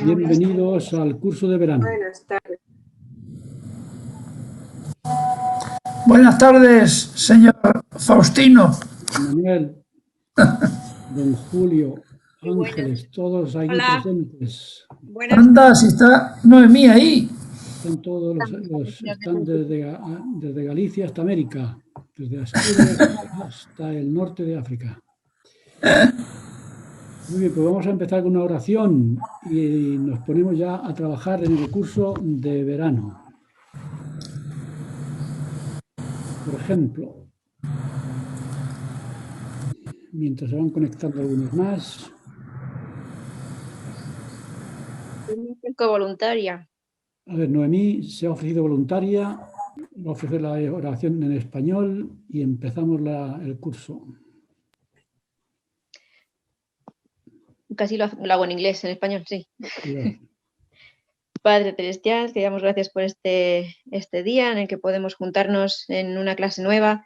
Bienvenidos al curso de verano. Buenas tardes. Buenas tardes, señor Faustino. Manuel, don Julio, Ángeles, todos aquí presentes. Anda, si está Noemí ahí. Están todos están desde Galicia hasta América, desde Asturias hasta el norte de África. Muy bien, pues vamos a empezar con una oración y nos ponemos ya a trabajar en el curso de verano. Por ejemplo, mientras se van conectando algunos más. Voluntaria. A ver, Noemí se ha ofrecido voluntaria, va a ofrecer la oración en español y empezamos el curso. Casi lo hago en inglés, en español, sí. Claro. Padre Celestial, te damos gracias por este día en el que podemos juntarnos en una clase nueva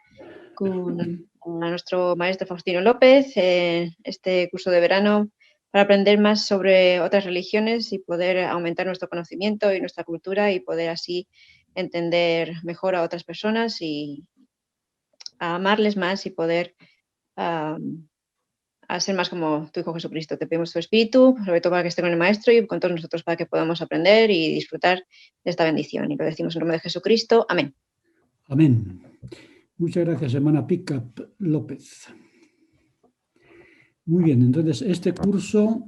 con nuestro maestro Faustino López, este curso de verano, para aprender más sobre otras religiones y poder aumentar nuestro conocimiento y nuestra cultura y poder así entender mejor a otras personas y a amarles más y poder a ser más como tu Hijo Jesucristo. Te pedimos tu espíritu, sobre todo para que esté con el Maestro y con todos nosotros para que podamos aprender y disfrutar de esta bendición. Y lo decimos en nombre de Jesucristo. Amén. Amén. Muchas gracias, hermana Pickup López. Muy bien, entonces este curso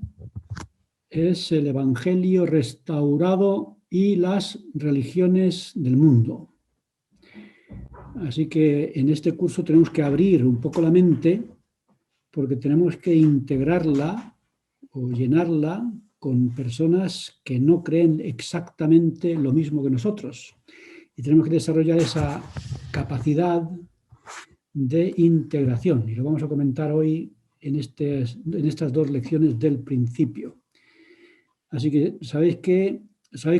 es el Evangelio restaurado y las religiones del mundo. Así que en este curso tenemos que abrir un poco la mente porque tenemos que integrarla o llenarla con personas que no creen exactamente lo mismo que nosotros. Y tenemos que desarrollar esa capacidad de integración. Y lo vamos a comentar hoy en estas dos lecciones del principio. Así que, ¿sabéis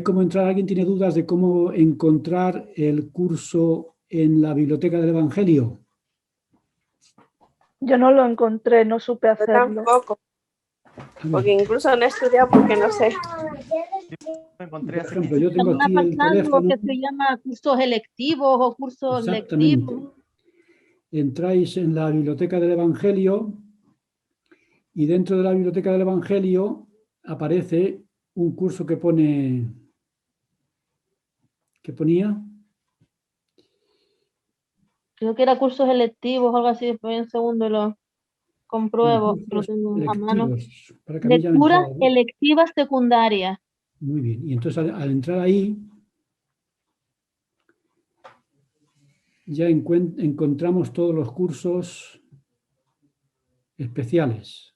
cómo entrar? ¿Alguien tiene dudas de cómo encontrar el curso en la biblioteca del Evangelio? Yo no lo encontré, no supe hacerlo. Yo tampoco. Porque incluso no he estudiado porque no sé. Por ejemplo, yo tengo aquí el teléfono. Que se llama cursos electivos o cursos Exactamente. lectivos. Entráis en la biblioteca del Evangelio y dentro de la biblioteca del Evangelio aparece un curso que ponía. Creo que era cursos electivos o algo así, después en segundo lo compruebo, lo tengo a mano. Lecturas electivas secundarias. Muy bien, y entonces al entrar ahí ya encontramos todos los cursos especiales.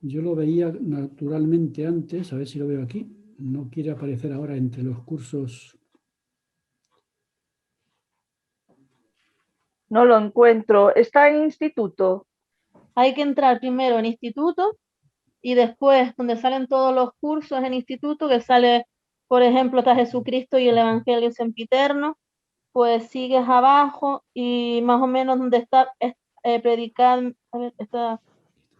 Yo lo veía naturalmente antes, a ver si lo veo aquí. No quiere aparecer ahora entre los cursos. No lo encuentro. ¿Está en instituto? Hay que entrar primero en instituto y después donde salen todos los cursos en instituto, que sale, por ejemplo, está Jesucristo y el Evangelio Sempiterno, pues sigues abajo y más o menos donde está predicar,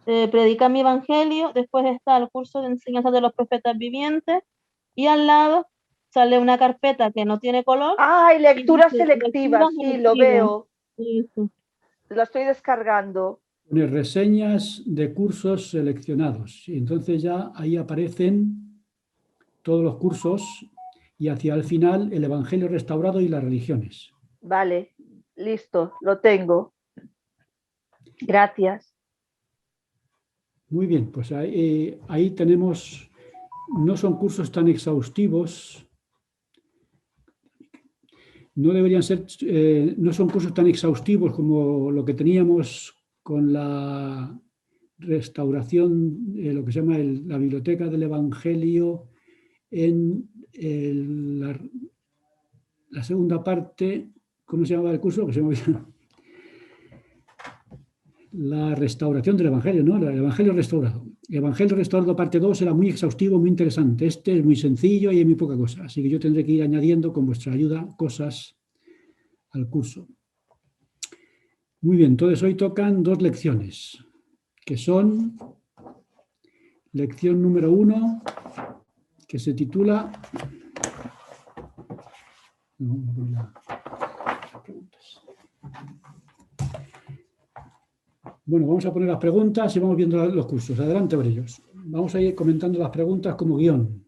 predica mi Evangelio, después está el curso de enseñanza de los profetas vivientes y al lado sale una carpeta que no tiene color. ¡Ay, lectura selectiva! Sí, lo veo. Eso. Lo estoy descargando. Pone reseñas de cursos seleccionados. Y entonces ya ahí aparecen todos los cursos y hacia el final el Evangelio restaurado y las religiones. Vale, listo, lo tengo. Gracias. Muy bien, pues ahí tenemos, no son cursos tan exhaustivos, no deberían ser, no son cursos tan exhaustivos como lo que teníamos con la restauración, lo que se llama la biblioteca del Evangelio en la segunda parte. ¿Cómo se llamaba el curso? Que se llama la restauración del Evangelio, ¿no? El Evangelio restaurado. El Evangelio restaurado parte 2 era muy exhaustivo, muy interesante. Este es muy sencillo y hay muy poca cosa. Así que yo tendré que ir añadiendo con vuestra ayuda cosas al curso. Muy bien, entonces hoy tocan dos lecciones, que son lección número 1, que se titula... Bueno, vamos a poner las preguntas y vamos viendo los cursos. Adelante, Brellos. Vamos a ir comentando las preguntas como guión.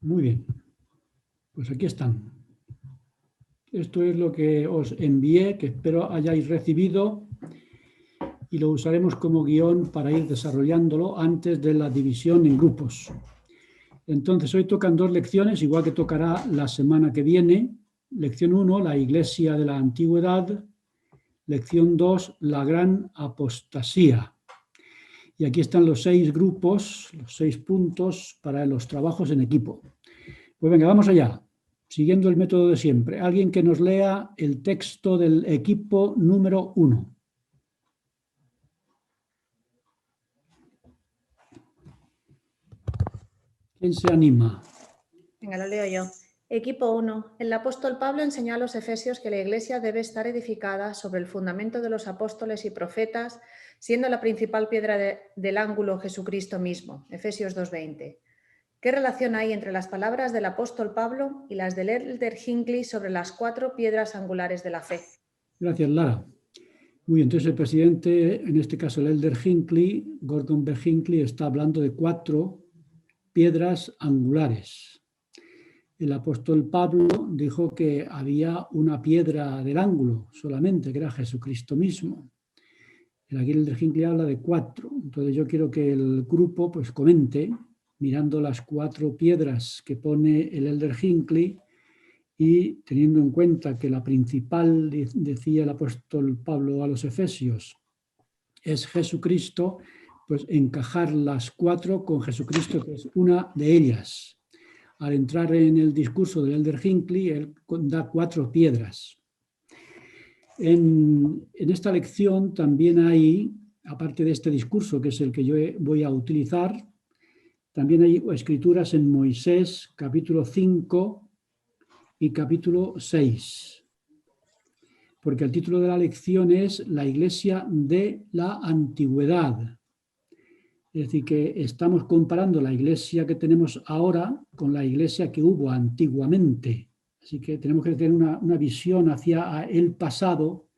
Muy bien. Pues aquí están. Esto es lo que os envié, que espero hayáis recibido, y lo usaremos como guión para ir desarrollándolo antes de la división en grupos. Entonces, hoy tocan 2 lecciones, igual que tocará la semana que viene. Lección 1, la Iglesia de la Antigüedad. Lección 2, la Gran Apostasía. Y aquí están los 6 grupos, los 6 puntos para los trabajos en equipo. Pues venga, vamos allá, siguiendo el método de siempre. Alguien que nos lea el texto del equipo número 1. ¿Quién se anima? Venga, lo leo yo. Equipo 1. El apóstol Pablo enseñó a los efesios que la Iglesia debe estar edificada sobre el fundamento de los apóstoles y profetas, siendo la principal piedra del ángulo Jesucristo mismo. Efesios 2:20. ¿Qué relación hay entre las palabras del apóstol Pablo y las del Elder Hinckley sobre las 4 piedras angulares de la fe? Gracias, Lara. Muy bien, entonces el presidente, en este caso el Elder Hinckley, Gordon B. Hinckley, está hablando de 4 piedras angulares. El apóstol Pablo dijo que había una piedra del ángulo solamente, que era Jesucristo mismo. Aquí el Elder Hinckley habla de 4. Entonces yo quiero que el grupo pues comente, mirando las 4 piedras que pone el Elder Hinckley, y teniendo en cuenta que la principal, decía el apóstol Pablo a los Efesios, es Jesucristo, pues encajar las 4 con Jesucristo, que es una de ellas. Al entrar en el discurso del Elder Hinckley, él da 4 piedras. En esta lección también hay, aparte de este discurso, que es el que yo voy a utilizar, también hay escrituras en Moisés, capítulo 5 y capítulo 6. Porque el título de la lección es La Iglesia de la Antigüedad. Es decir, que estamos comparando la iglesia que tenemos ahora con la iglesia que hubo antiguamente. Así que tenemos que tener una visión hacia el pasado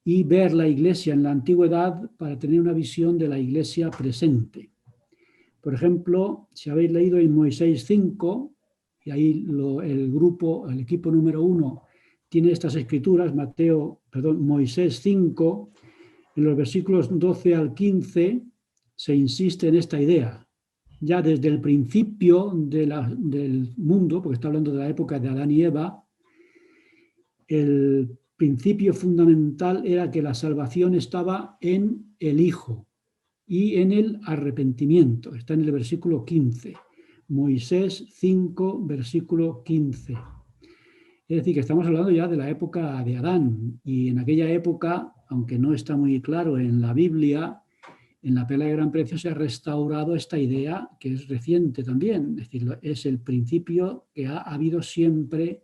y ver la iglesia en la antigüedad para tener una visión de la iglesia presente. Por ejemplo, si habéis leído en Moisés 5, y ahí el equipo número 1 tiene estas escrituras, Moisés 5, en los versículos 12 al 15, se insiste en esta idea. Ya desde el principio del mundo, porque está hablando de la época de Adán y Eva, el principio fundamental era que la salvación estaba en el Hijo y en el arrepentimiento. Está en el versículo 15. Moisés 5, versículo 15. Es decir, que estamos hablando ya de la época de Adán, y en aquella época, aunque no está muy claro en la Biblia, en la Perla de Gran Precio se ha restaurado esta idea, que es reciente también, es decir, es el principio que ha habido siempre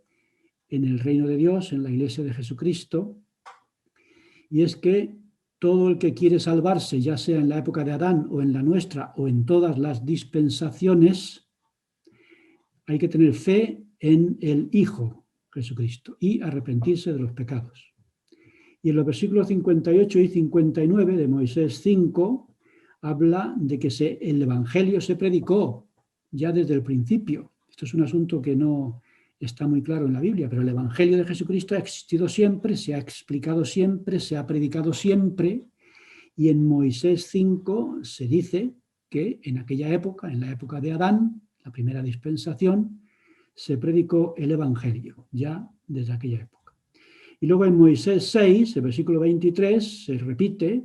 en el reino de Dios, en la Iglesia de Jesucristo, y es que todo el que quiere salvarse, ya sea en la época de Adán o en la nuestra o en todas las dispensaciones, hay que tener fe en el Hijo Jesucristo y arrepentirse de los pecados. Y en los versículos 58 y 59 de Moisés 5 habla de que el Evangelio se predicó ya desde el principio. Esto es un asunto que no está muy claro en la Biblia, pero el Evangelio de Jesucristo ha existido siempre, se ha explicado siempre, se ha predicado siempre, y en Moisés 5 se dice que en aquella época, en la época de Adán, la primera dispensación, se predicó el Evangelio ya desde aquella época. Y luego en Moisés 6, el versículo 23, se repite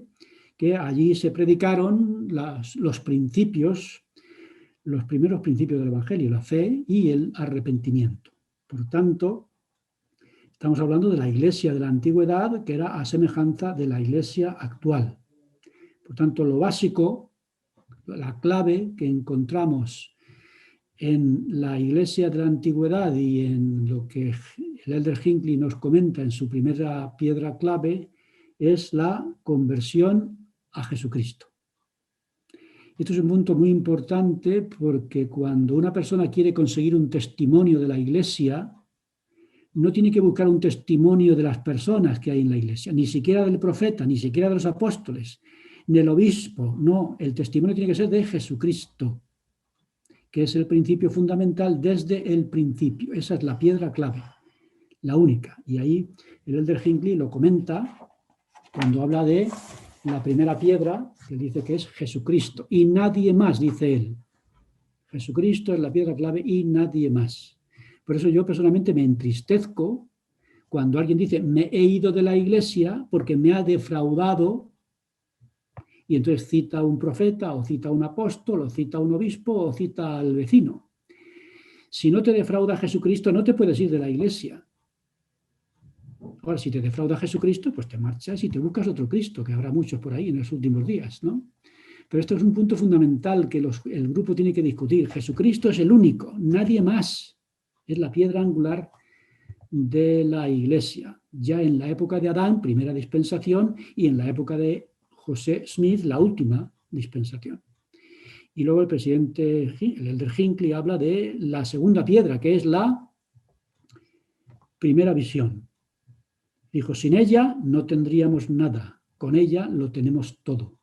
que allí se predicaron los principios, los primeros principios del Evangelio, la fe y el arrepentimiento. Por tanto, estamos hablando de la iglesia de la antigüedad, que era a semejanza de la iglesia actual. Por tanto, lo básico, la clave que encontramos en la Iglesia de la Antigüedad y en lo que el Elder Hinckley nos comenta en su primera piedra clave es la conversión a Jesucristo. Esto es un punto muy importante porque cuando una persona quiere conseguir un testimonio de la Iglesia, no tiene que buscar un testimonio de las personas que hay en la Iglesia, ni siquiera del profeta, ni siquiera de los apóstoles, ni del obispo. No, el testimonio tiene que ser de Jesucristo, que es el principio fundamental desde el principio. Esa es la piedra clave, la única. Y ahí el Elder Hinckley lo comenta cuando habla de la primera piedra, que dice que es Jesucristo. Y nadie más, dice él. Jesucristo es la piedra clave y nadie más. Por eso yo personalmente me entristezco cuando alguien dice, me he ido de la Iglesia porque me ha defraudado, y entonces cita a un profeta, o cita a un apóstol, o cita a un obispo, o cita al vecino. Si no te defrauda Jesucristo, no te puedes ir de la Iglesia. Ahora, si te defrauda Jesucristo, pues te marchas y te buscas otro Cristo, que habrá muchos por ahí en los últimos días, ¿no? Pero esto es un punto fundamental que el grupo tiene que discutir. Jesucristo es el único, nadie más. Es la piedra angular de la Iglesia. Ya en la época de Adán, primera dispensación, y en la época de José Smith, la última dispensación. Y luego el Elder Hinckley, habla de la segunda piedra, que es la primera visión. Dijo, sin ella no tendríamos nada, con ella lo tenemos todo.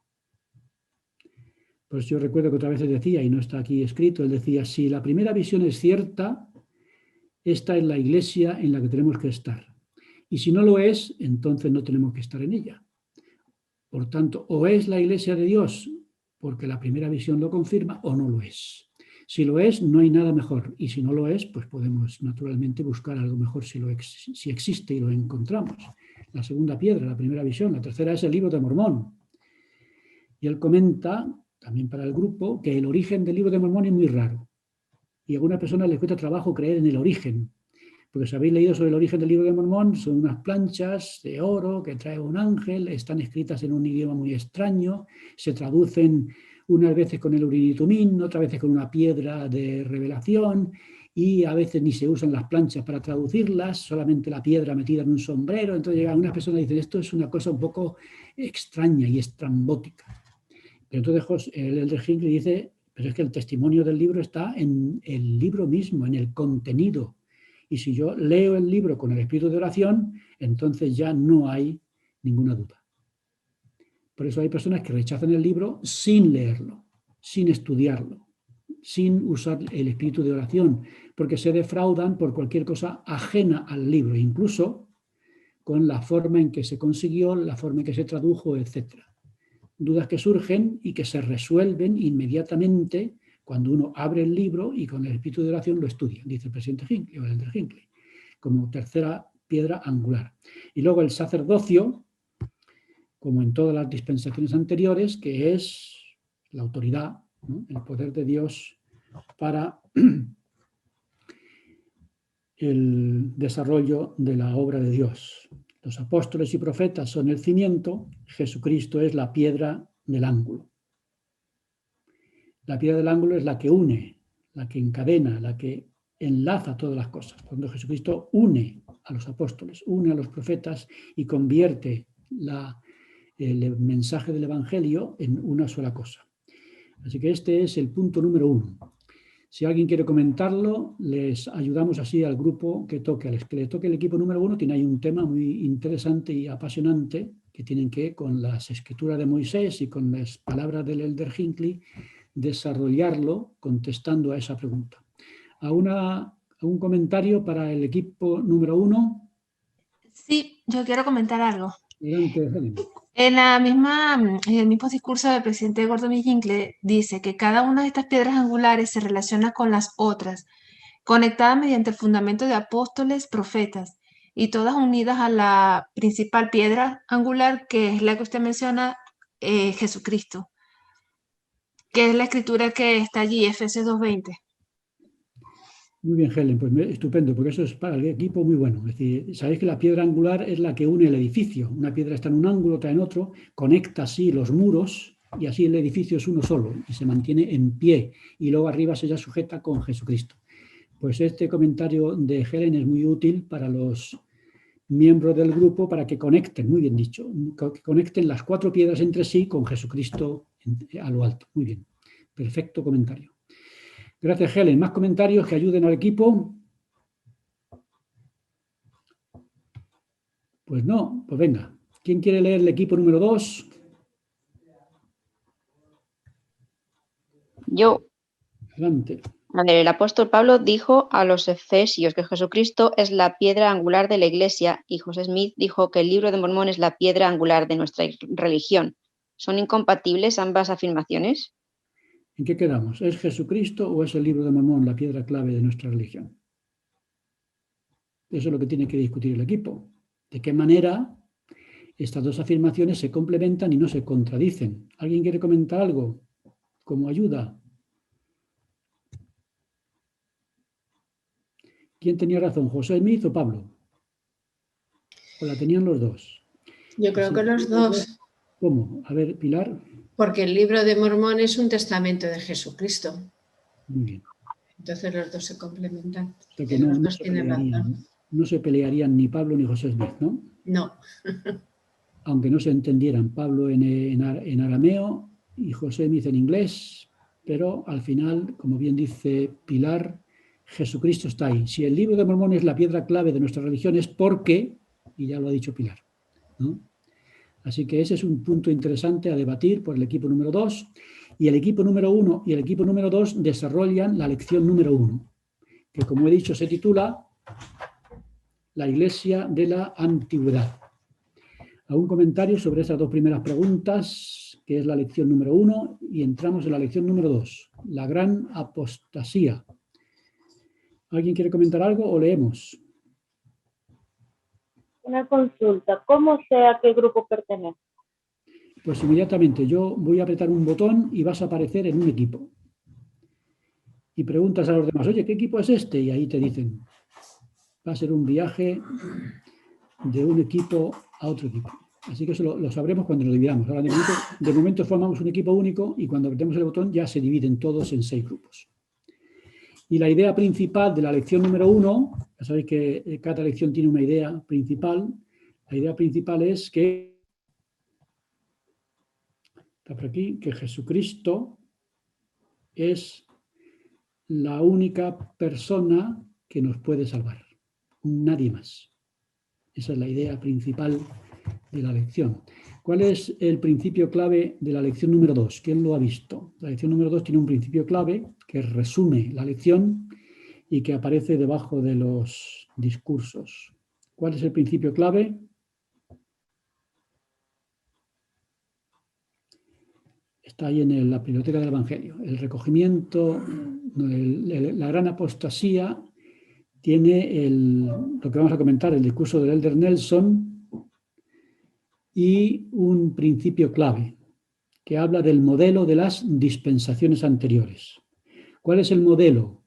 Pues yo recuerdo que otra vez decía, y no está aquí escrito, él decía, si la primera visión es cierta, esta es la Iglesia en la que tenemos que estar. Y si no lo es, entonces no tenemos que estar en ella. Por tanto, o es la Iglesia de Dios, porque la primera visión lo confirma, o no lo es. Si lo es, no hay nada mejor. Y si no lo es, pues podemos naturalmente buscar algo mejor si existe y lo encontramos. La segunda piedra, la primera visión. La tercera es el Libro de Mormón. Y él comenta, también para el grupo, que el origen del Libro de Mormón es muy raro. Y a algunas personas les cuesta trabajo creer en el origen. Porque si habéis leído sobre el origen del Libro de Mormón, son unas planchas de oro que trae un ángel, están escritas en un idioma muy extraño, se traducen unas veces con el Urim y Tumim, otras veces con una piedra de revelación, y a veces ni se usan las planchas para traducirlas, solamente la piedra metida en un sombrero. Entonces algunas personas dicen, esto es una cosa un poco extraña y estrambótica. Pero entonces el Elder Hinckley dice, pero es que el testimonio del libro está en el libro mismo, en el contenido. Y si yo leo el libro con el espíritu de oración, entonces ya no hay ninguna duda. Por eso hay personas que rechazan el libro sin leerlo, sin estudiarlo, sin usar el espíritu de oración, porque se defraudan por cualquier cosa ajena al libro, incluso con la forma en que se consiguió, la forma en que se tradujo, etc. Dudas que surgen y que se resuelven inmediatamente cuando uno abre el libro y con el espíritu de oración lo estudia, dice el presidente Hinckley o el Elder Hinckley, como tercera piedra angular. Y luego el sacerdocio, como en todas las dispensaciones anteriores, que es la autoridad, ¿no? El poder de Dios para el desarrollo de la obra de Dios. Los apóstoles y profetas son el cimiento, Jesucristo es la piedra del ángulo. La piedra del ángulo es la que une, la que encadena, la que enlaza todas las cosas. Cuando Jesucristo une a los apóstoles, une a los profetas y convierte el mensaje del Evangelio en una sola cosa. Así que este es el punto número 1. Si alguien quiere comentarlo, les ayudamos así al grupo que le toque el equipo número 1. Tiene ahí un tema muy interesante y apasionante que tienen que, con las escrituras de Moisés y con las palabras del Elder Hinckley, desarrollarlo contestando a esa pregunta. ¿Algún comentario para el equipo número 1? Sí, yo quiero comentar algo. Adelante, Helen. En el mismo discurso del presidente Gordon B. Hinckley dice que cada una de estas piedras angulares se relaciona con las otras, conectadas mediante el fundamento de apóstoles, profetas, y todas unidas a la principal piedra angular, que es la que usted menciona, Jesucristo, que es la escritura que está allí, Efesios 2:20. Muy bien, Helen, pues estupendo, porque eso es para el equipo muy bueno. Es decir, sabéis que la piedra angular es la que une el edificio. Una piedra está en un ángulo, otra en otro, conecta así los muros y así el edificio es uno solo y se mantiene en pie y luego arriba se ya sujeta con Jesucristo. Pues este comentario de Helen es muy útil para los miembros del grupo para que conecten, muy bien dicho, que conecten las 4 piedras entre sí con Jesucristo a lo alto. Muy bien, perfecto comentario. Gracias, Helen. ¿Más comentarios que ayuden al equipo? Pues no, pues venga. ¿Quién quiere leer el equipo número 2? Yo. Adelante. El apóstol Pablo dijo a los efesios que Jesucristo es la piedra angular de la Iglesia y José Smith dijo que el Libro de Mormón es la piedra angular de nuestra religión. ¿Son incompatibles ambas afirmaciones? ¿En qué quedamos? ¿Es Jesucristo o es el Libro de Mormón la piedra clave de nuestra religión? Eso es lo que tiene que discutir el equipo. ¿De qué manera estas dos afirmaciones se complementan y no se contradicen? ¿Alguien quiere comentar algo como ayuda? ¿Quién tenía razón, José Smith o Pablo? ¿O la tenían los dos? Yo creo que los dos. ¿Cómo? A ver, Pilar. Porque el Libro de Mormón es un testamento de Jesucristo. Muy bien. Entonces los dos se complementan. O sea que no se pelearían ni Pablo ni José Smith, ¿no? No. Aunque no se entendieran, Pablo en arameo y José Smith en inglés, pero al final, como bien dice Pilar, Jesucristo está ahí. Si el Libro de Mormón es la piedra clave de nuestra religión es porque, y ya lo ha dicho Pilar, ¿no? Así que ese es un punto interesante a debatir por el equipo número 2. Y el equipo número 1 y el equipo número 2 desarrollan la lección número 1, que como he dicho se titula La Iglesia de la Antigüedad. ¿Algún comentario sobre esas dos primeras preguntas, que es la lección número 1, y entramos en la lección número 2, la gran apostasía? ¿Alguien quiere comentar algo o leemos? Una consulta, ¿cómo sé a qué grupo pertenece? Pues inmediatamente yo voy a apretar un botón y vas a aparecer en un equipo. Y preguntas a los demás, oye, ¿qué equipo es este? Y ahí te dicen, va a ser un viaje de un equipo a otro equipo. Así que eso lo sabremos cuando lo dividamos. Ahora, de momento formamos un equipo único y cuando apretemos el botón ya se dividen todos en 6 grupos. Y la idea principal de la lección número 1, ya sabéis que cada lección tiene una idea principal. La idea principal es que, está por aquí, que Jesucristo es la única persona que nos puede salvar. Nadie más. Esa es la idea principal de la lección. ¿Cuál es el principio clave de la lección número 2? ¿Quién lo ha visto? La lección número 2 tiene un principio clave que resume la lección y que aparece debajo de los discursos. ¿Cuál es el principio clave? Está ahí en la biblioteca del Evangelio. El recogimiento, la gran apostasía tiene lo que vamos a comentar, el discurso del Elder Nelson, y un principio clave que habla del modelo de las dispensaciones anteriores. ¿Cuál es el modelo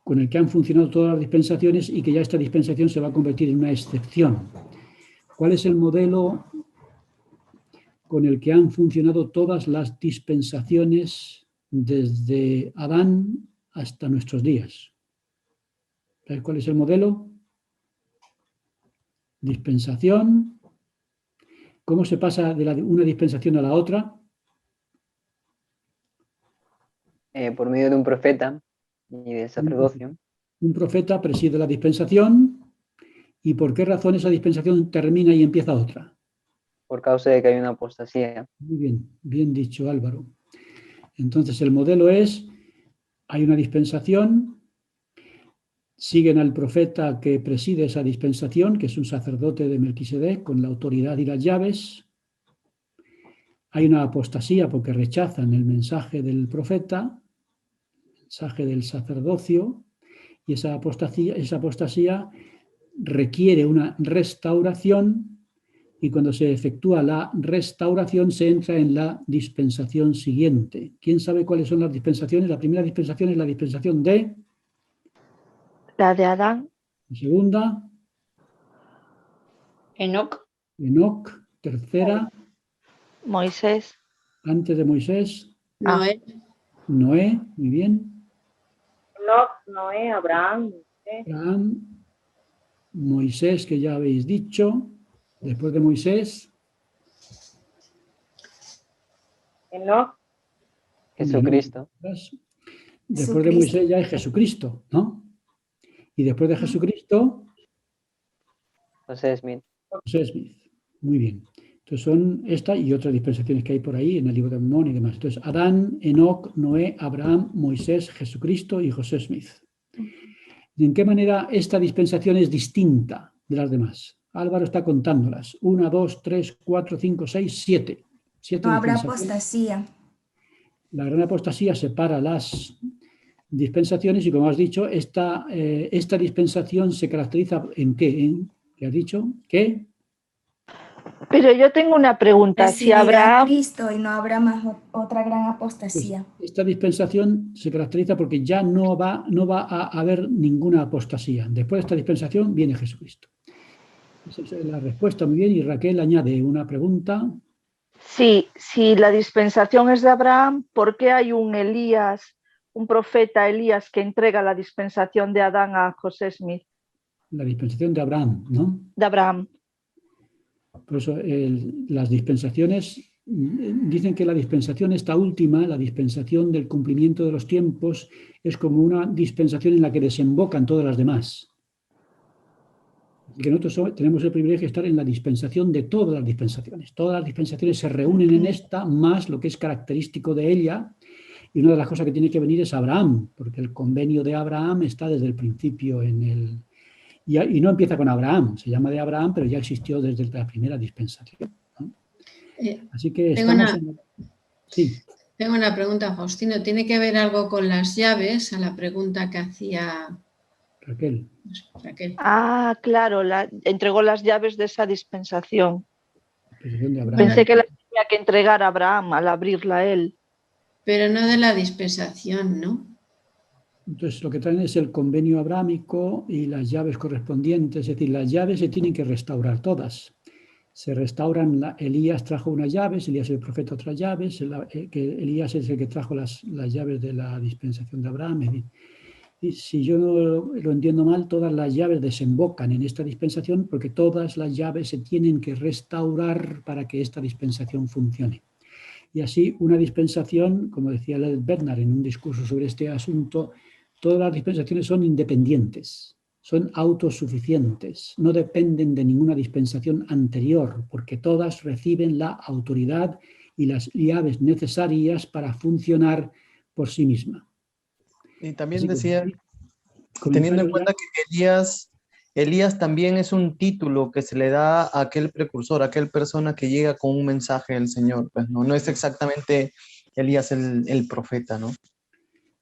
con el que han funcionado todas las dispensaciones y que ya esta dispensación se va a convertir en una excepción? ¿Cuál es el modelo con el que han funcionado todas las dispensaciones desde Adán hasta nuestros días? ¿Sabes cuál es el modelo? Dispensación. ¿Cómo se pasa de una dispensación a la otra? Por medio de un profeta y del sacerdocio. Un profeta preside la dispensación. ¿Y por qué razón esa dispensación termina y empieza otra? Por causa de que hay una apostasía. Muy bien, bien dicho, Álvaro. Entonces el modelo es, hay una dispensación, siguen al profeta que preside esa dispensación, que es un sacerdote de Melquisedec con la autoridad y las llaves. Hay una apostasía porque rechazan el mensaje del profeta, el mensaje del sacerdocio, y esa apostasía requiere una restauración, y cuando se efectúa la restauración se entra en la dispensación siguiente. ¿Quién sabe cuáles son las dispensaciones? La primera dispensación es la dispensación de... La de Adán. La segunda... Enoc. Enoc. Tercera... Moisés. Antes de Moisés, Noé, Noé, muy bien. Enoch, Noé, Abraham, Abraham, Moisés, que ya habéis dicho. Después de Moisés, Enoch, Jesucristo. después de Moisés ya es Jesucristo, ¿no? Y después de Jesucristo, José Smith. José Smith. Muy bien. Entonces son esta y otras dispensaciones que hay por ahí en el libro de Mormón y demás. Entonces Adán, Enoc, Noé, Abraham, Moisés, Jesucristo y José Smith. ¿De en qué manera esta dispensación es distinta de las demás? Álvaro está contándolas. 1, 2, 3, 4, 5, 6, 7. No habrá apostasía. La gran apostasía separa las dispensaciones y, como has dicho, esta dispensación se caracteriza ¿en qué? ¿Qué has dicho? ¿Qué? Pero yo tengo una pregunta. Si Recibirá Abraham, a Cristo y no habrá más otra gran apostasía. Pues esta dispensación se caracteriza porque ya no va a haber ninguna apostasía. Después de esta dispensación viene Jesucristo. Esa es la respuesta, muy bien. Y Raquel añade una pregunta. si la dispensación es de Abraham, ¿por qué hay un Elías, un profeta Elías que entrega la dispensación de Adán a José Smith? La dispensación de Abraham, ¿no? De Abraham. Por eso las dispensaciones, dicen que la dispensación esta última, la dispensación del cumplimiento de los tiempos, es como una dispensación en la que desembocan todas las demás. Que nosotros tenemos el privilegio de estar en la dispensación de todas las dispensaciones. Todas las dispensaciones se reúnen en esta, más lo que es característico de ella. Y una de las cosas que tiene que venir es Abraham, porque el convenio de Abraham está desde el principio en el... Y no empieza con Abraham, se llama de Abraham, pero ya existió desde la primera dispensación, ¿no? Así que estamos Sí. Tengo una pregunta, Faustino. ¿Tiene que ver algo con las llaves? A la pregunta que hacía Raquel. Ah, claro, entregó las llaves de esa dispensación. De Abraham. Pensé que las tenía que entregar a Abraham al abrirla él. Pero no de la dispensación, ¿no? Entonces lo que traen es el convenio abrámico y las llaves correspondientes, es decir, las llaves se tienen que restaurar todas. Se restauran, Elías trajo unas llaves, Elías el profeta otras llaves, que Elías es el que trajo las llaves de la dispensación de Abraham. Y si yo no lo entiendo mal, todas las llaves desembocan en esta dispensación porque todas las llaves se tienen que restaurar para que esta dispensación funcione. Y así una dispensación, como decía Bernard en un discurso sobre este asunto, todas las dispensaciones son independientes, son autosuficientes, no dependen de ninguna dispensación anterior, porque todas reciben la autoridad y las llaves necesarias para funcionar por sí misma. Y también decía, teniendo en cuenta que Elías también es un título que se le da a aquel precursor, a aquel persona que llega con un mensaje del Señor, pues no es exactamente Elías el profeta, ¿no?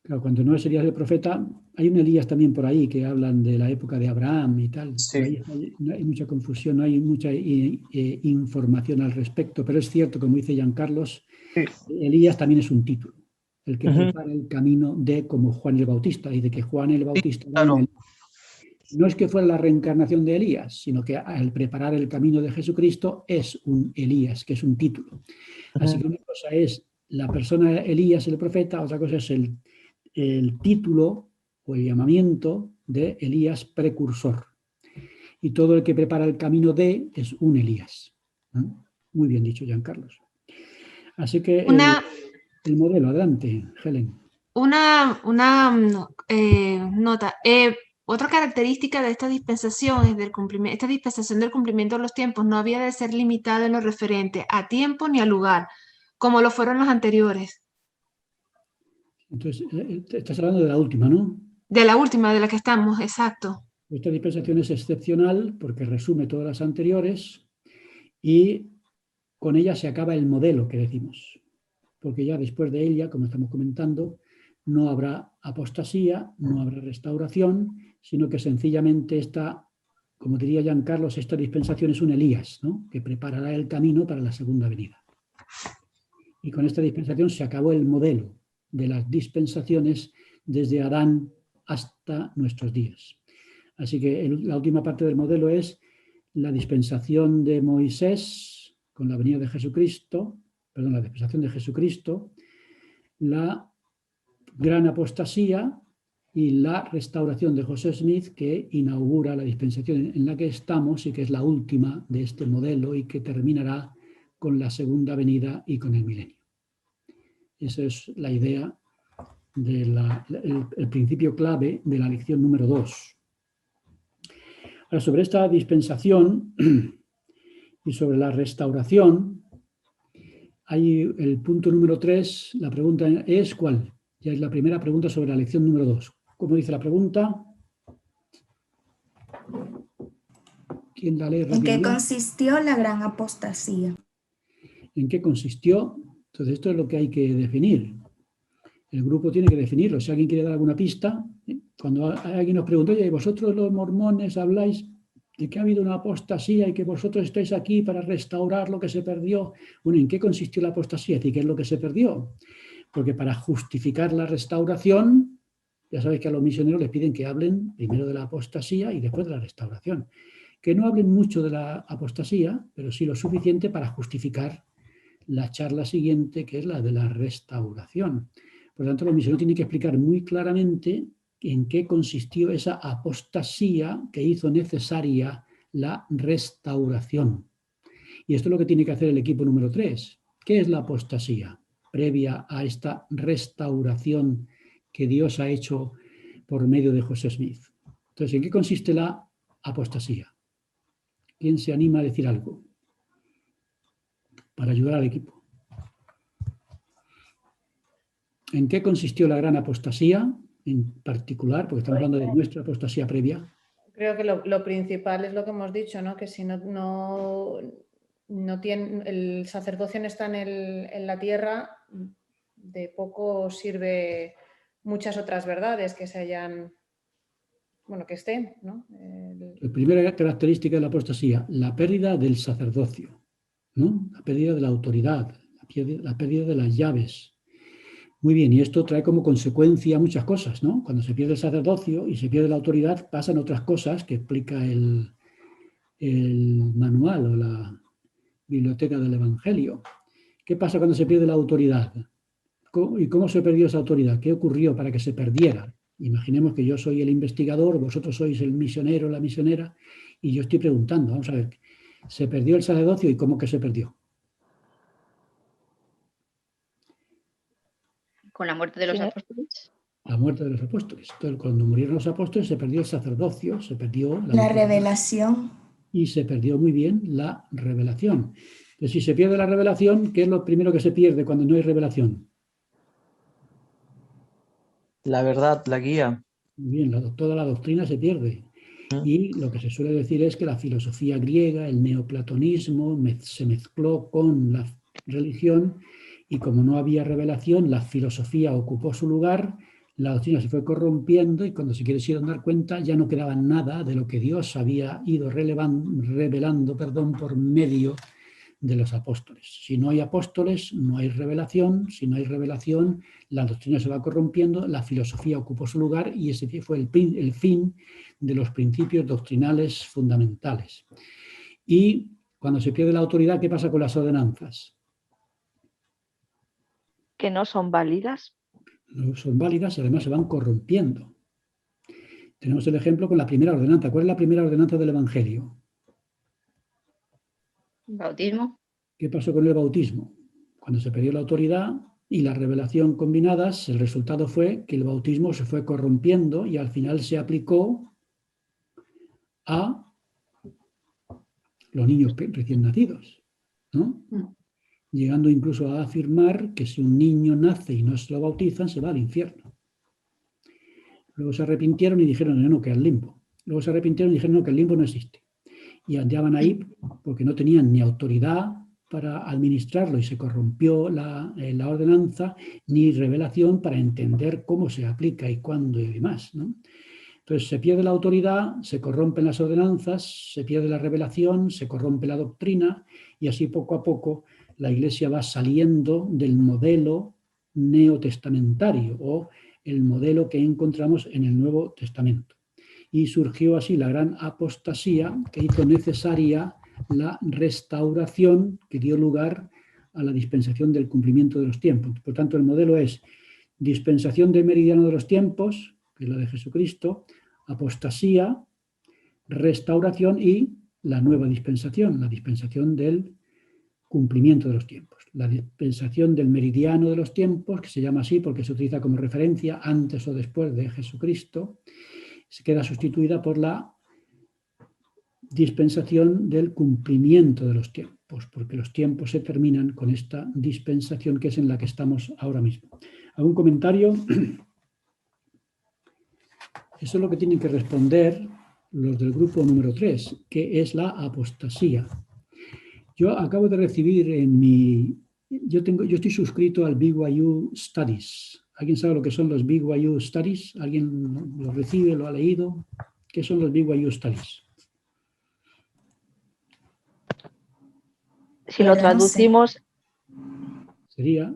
Claro, cuando no es Elías el profeta, hay un Elías también por ahí que hablan de la época de Abraham y tal. Sí. Ahí hay mucha confusión, no hay mucha información al respecto, pero es cierto, como dice Giancarlos, sí. Elías también es un título, el que prepara el camino de, como Juan el Bautista, y de que Juan el Bautista sí, claro. No es que fuera la reencarnación de Elías, sino que al preparar el camino de Jesucristo es un Elías, que es un título. Así que una cosa es la persona Elías, el profeta, otra cosa es el título o el llamamiento de Elías precursor. Y todo el que prepara el camino de es un Elías. ¿No? Muy bien dicho, Giancarlos. Así que el modelo, adelante, Helen. Una nota. Otra característica de esta dispensación es esta dispensación del cumplimiento de los tiempos no había de ser limitada en lo referente a tiempo ni a lugar, como lo fueron los anteriores. Entonces, estás hablando de la última, ¿no? De la última, de la que estamos, exacto. Esta dispensación es excepcional porque resume todas las anteriores y con ella se acaba el modelo que decimos. Porque ya después de ella, como estamos comentando, no habrá apostasía, no habrá restauración, sino que sencillamente esta, como diría Giancarlos, esta dispensación es un Elías, ¿no? Que preparará el camino para la segunda venida. Y con esta dispensación se acabó el modelo de las dispensaciones desde Adán hasta nuestros días. Así que la última parte del modelo es la dispensación de Moisés con la venida de Jesucristo, la dispensación de Jesucristo, la gran apostasía y la restauración de José Smith, que inaugura la dispensación en la que estamos y que es la última de este modelo y que terminará con la segunda venida y con el milenio. Esa es la idea el principio clave de la lección número 2. Ahora, sobre esta dispensación y sobre la restauración, hay el punto número 3, la pregunta es ¿cuál? Ya es la primera pregunta sobre la lección número 2. ¿Cómo dice la pregunta? ¿Quién la lee rápidamente? ¿En qué consistió la gran apostasía? ¿En qué consistió? Entonces, esto es lo que hay que definir. El grupo tiene que definirlo. Si alguien quiere dar alguna pista, cuando alguien nos pregunta, oye, vosotros los mormones habláis de que ha habido una apostasía y que vosotros estáis aquí para restaurar lo que se perdió. Bueno, ¿en qué consistió la apostasía? ¿Y qué es lo que se perdió? Porque para justificar la restauración, ya sabéis que a los misioneros les piden que hablen primero de la apostasía y después de la restauración. Que no hablen mucho de la apostasía, pero sí lo suficiente para justificar la charla siguiente, que es la de la restauración. Por lo tanto, los misioneros tienen que explicar muy claramente en qué consistió esa apostasía que hizo necesaria la restauración. Y esto es lo que tiene que hacer el equipo número 3. ¿Qué es la apostasía previa a esta restauración que Dios ha hecho por medio de José Smith? Entonces, ¿en qué consiste la apostasía? ¿Quién se anima a decir algo para ayudar al equipo? ¿En qué consistió la gran apostasía en particular? Porque estamos hablando de nuestra apostasía previa. Creo que lo principal es lo que hemos dicho, ¿no? Que si no tiene, el sacerdocio no está en la tierra, de poco sirve muchas otras verdades que se hayan, bueno, que estén, ¿no? La primera característica de la apostasía, la pérdida del sacerdocio, ¿no? La pérdida de la autoridad, la pérdida de las llaves. Muy bien, y esto trae como consecuencia muchas cosas, ¿no? Cuando se pierde el sacerdocio y se pierde la autoridad, pasan otras cosas que explica el manual o la biblioteca del Evangelio. ¿Qué pasa cuando se pierde la autoridad? ¿Y cómo se perdió esa autoridad? ¿Qué ocurrió para que se perdiera? Imaginemos que yo soy el investigador, vosotros sois el misionero, la misionera, y yo estoy preguntando, vamos a ver, ¿se perdió el sacerdocio y cómo que se perdió? Con la muerte de los apóstoles. La muerte de los apóstoles. Entonces, cuando murieron los apóstoles se perdió el sacerdocio, se perdió la revelación. Y se perdió muy bien la revelación. Entonces, si se pierde la revelación, ¿qué es lo primero que se pierde cuando no hay revelación? La verdad, la guía. Muy bien, toda la doctrina se pierde. Y lo que se suele decir es que la filosofía griega, el neoplatonismo, se mezcló con la religión y como no había revelación, la filosofía ocupó su lugar, la doctrina se fue corrompiendo y cuando se quisieron dar cuenta ya no quedaba nada de lo que Dios había ido revelando por medio de los apóstoles. Si no hay apóstoles, no hay revelación. Si no hay revelación, la doctrina se va corrompiendo, la filosofía ocupó su lugar y ese fue el fin de los principios doctrinales fundamentales. Y cuando se pierde la autoridad, ¿qué pasa con las ordenanzas? Que no son válidas. No son válidas y además se van corrompiendo. Tenemos el ejemplo con la primera ordenanza. ¿Cuál es la primera ordenanza del Evangelio? Bautismo. ¿Qué pasó con el bautismo? Cuando se perdió la autoridad y la revelación combinadas, el resultado fue que el bautismo se fue corrompiendo y al final se aplicó a los niños recién nacidos, ¿no? Llegando incluso a afirmar que si un niño nace y no se lo bautizan, se va al infierno. Luego se arrepintieron y dijeron no, que al limbo. Luego se arrepintieron y dijeron no, que el limbo no existe. Y andaban ahí porque no tenían ni autoridad para administrarlo y se corrompió la ordenanza, ni revelación para entender cómo se aplica y cuándo y demás, ¿no? Entonces se pierde la autoridad, se corrompen las ordenanzas, se pierde la revelación, se corrompe la doctrina y así poco a poco la Iglesia va saliendo del modelo neotestamentario o el modelo que encontramos en el Nuevo Testamento. Y surgió así la gran apostasía que hizo necesaria la restauración que dio lugar a la dispensación del cumplimiento de los tiempos. Por tanto, el modelo es dispensación del meridiano de los tiempos, que es la de Jesucristo, apostasía, restauración y la nueva dispensación, la dispensación del cumplimiento de los tiempos. La dispensación del meridiano de los tiempos, que se llama así porque se utiliza como referencia antes o después de Jesucristo, se queda sustituida por la dispensación del cumplimiento de los tiempos, porque los tiempos se terminan con esta dispensación que es en la que estamos ahora mismo. ¿Algún comentario? Eso es lo que tienen que responder los del grupo número 3, que es la apostasía. Yo acabo de recibir en mi... Yo estoy suscrito al BYU Studies. ¿Alguien sabe lo que son los BYU Studies? ¿Alguien lo recibe, lo ha leído? ¿Qué son los BYU Studies? Si lo traducimos... Sería...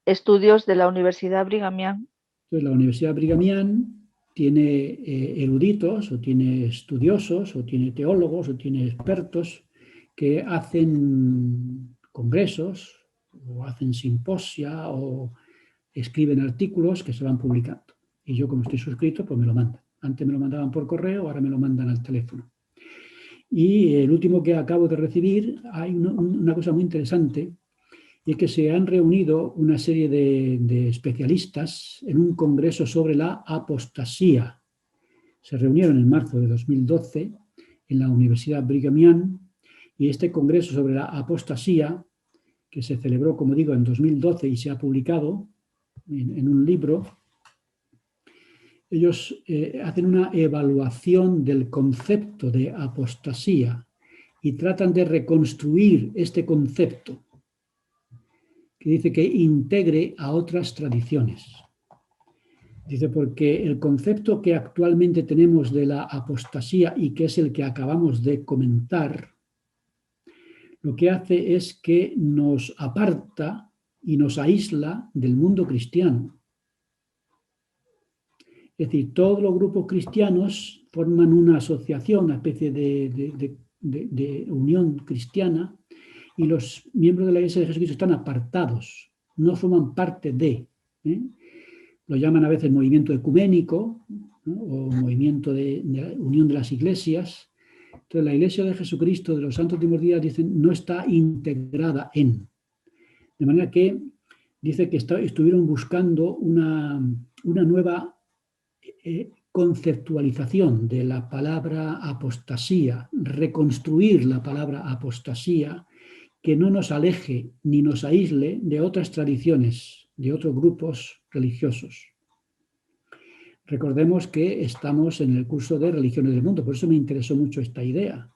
Estudios de la Universidad Brigham Young. Entonces, la Universidad Brigham Young tiene eruditos, o tiene estudiosos, o tiene teólogos, o tiene expertos que hacen congresos, o hacen simposia, o escriben artículos que se van publicando. Y yo, como estoy suscrito, pues me lo mandan. Antes me lo mandaban por correo, ahora me lo mandan al teléfono. Y el último que acabo de recibir, hay una cosa muy interesante, y es que se han reunido una serie de especialistas en un congreso sobre la apostasía. Se reunieron en marzo de 2012 en la Universidad Brigham Young, y este congreso sobre la apostasía, que se celebró, como digo, en 2012 y se ha publicado en un libro, ellos hacen una evaluación del concepto de apostasía y tratan de reconstruir este concepto, que dice que integre a otras tradiciones. Dice, porque el concepto que actualmente tenemos de la apostasía y que es el que acabamos de comentar, lo que hace es que nos aparta y nos aísla del mundo cristiano. Es decir, todos los grupos cristianos forman una asociación, una especie de unión cristiana, y los miembros de la Iglesia de Jesucristo están apartados, no forman parte de. Lo llaman a veces movimiento ecuménico, ¿no? O movimiento de unión de las iglesias. Entonces, la Iglesia de Jesucristo de los santos últimos días, dicen, no está integrada en. De manera que dice que estuvieron buscando una nueva conceptualización de la palabra apostasía, reconstruir la palabra apostasía, que no nos aleje ni nos aísle de otras tradiciones, de otros grupos religiosos. Recordemos que estamos en el curso de Religiones del Mundo, por eso me interesó mucho esta idea.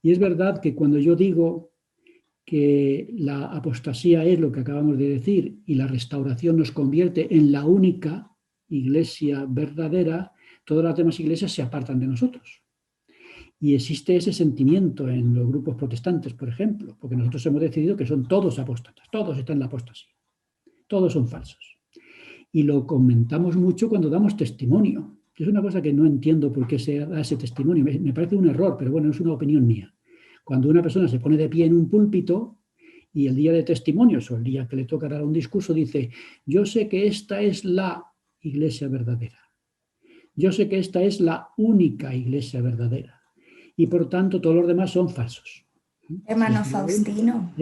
Y es verdad que cuando yo digo que la apostasía es lo que acabamos de decir y la restauración nos convierte en la única iglesia verdadera, todas las demás iglesias se apartan de nosotros. Y existe ese sentimiento en los grupos protestantes, por ejemplo, porque nosotros hemos decidido que son todos apóstatas, todos están en la apostasía, todos son falsos. Y lo comentamos mucho cuando damos testimonio. Es una cosa que no entiendo por qué se da ese testimonio, me parece un error, pero bueno, es una opinión mía. Cuando una persona se pone de pie en un púlpito y el día de testimonios o el día que le toca dar un discurso dice, yo sé que esta es la iglesia verdadera, yo sé que esta es la única iglesia verdadera. Y por tanto todos los demás son falsos. Hermano Faustino.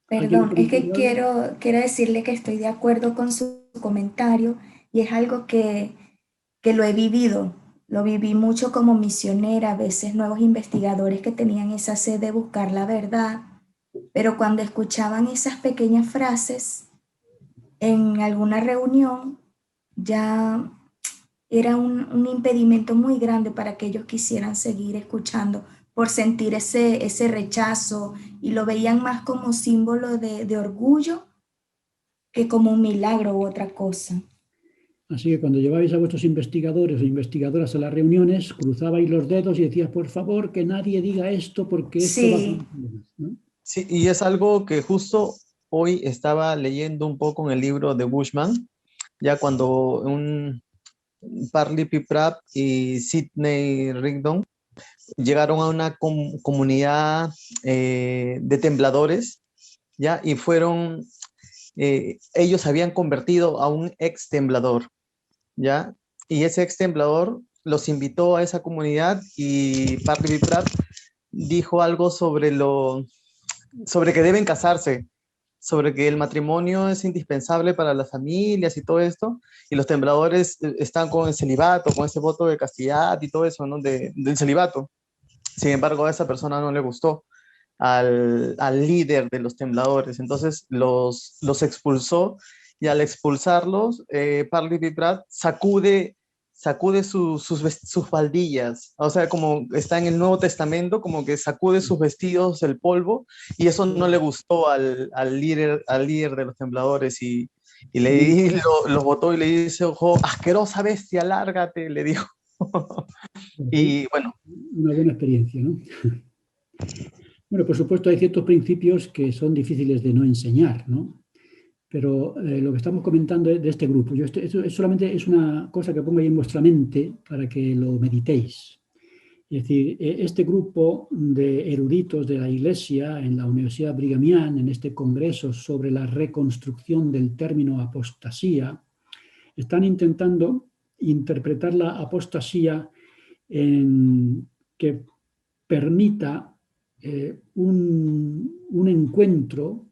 Perdón, es que quiero decirle que estoy de acuerdo con su comentario y es algo que lo he vivido. Lo viví mucho como misionera, a veces nuevos investigadores que tenían esa sed de buscar la verdad, pero cuando escuchaban esas pequeñas frases en alguna reunión ya era un impedimento muy grande para que ellos quisieran seguir escuchando por sentir ese rechazo y lo veían más como símbolo de orgullo que como un milagro u otra cosa. Así que cuando llevabais a vuestros investigadores o investigadoras a las reuniones, cruzabais los dedos y decías, por favor, que nadie diga esto porque esto va a... ¿no? Sí, y es algo que justo hoy estaba leyendo un poco en el libro de Bushman, ya cuando Parley P. Pratt y Sidney Rigdon llegaron a una comunidad de tembladores, ¿ya? Y fueron, ellos habían convertido a un ex temblador, ¿ya? Y ese ex temblador los invitó a esa comunidad y Parley Pratt dijo algo sobre que deben casarse, sobre que el matrimonio es indispensable para las familias y todo esto, y los tembladores están con el celibato, con ese voto de castidad y todo eso, ¿no? Del celibato. Sin embargo, a esa persona no le gustó, al líder de los tembladores, entonces los expulsó, y al expulsarlos, Parley Pratt sacude sus faldillas, o sea, como está en el Nuevo Testamento, como que sacude sus vestidos, el polvo, y eso no le gustó al líder de los tembladores, y los botó y le dice, ojo, asquerosa bestia, lárgate, le dijo. Y bueno. Una buena experiencia, ¿no? Bueno, por supuesto hay ciertos principios que son difíciles de no enseñar, ¿no? Pero lo que estamos comentando de este grupo, esto solamente es una cosa que pongo ahí en vuestra mente para que lo meditéis. Es decir, este grupo de eruditos de la Iglesia en la Universidad Brigham Young, en este congreso sobre la reconstrucción del término apostasía, están intentando interpretar la apostasía que permita un encuentro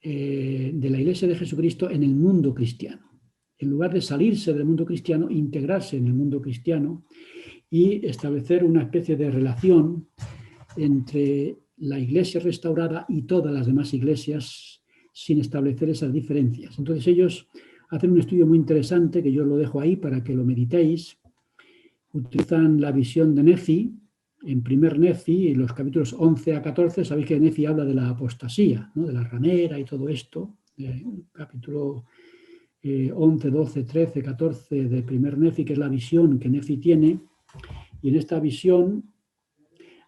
de la Iglesia de Jesucristo en el mundo cristiano. En lugar de salirse del mundo cristiano, integrarse en el mundo cristiano y establecer una especie de relación entre la Iglesia restaurada y todas las demás iglesias sin establecer esas diferencias. Entonces ellos hacen un estudio muy interesante que yo lo dejo ahí para que lo meditéis. Utilizan la visión de Nefi. En primer Nefi, en los capítulos 11 a 14, sabéis que Nefi habla de la apostasía, ¿no? De la ramera y todo esto. Capítulo 11, 12, 13, 14 de primer Nefi, que es la visión que Nefi tiene. Y en esta visión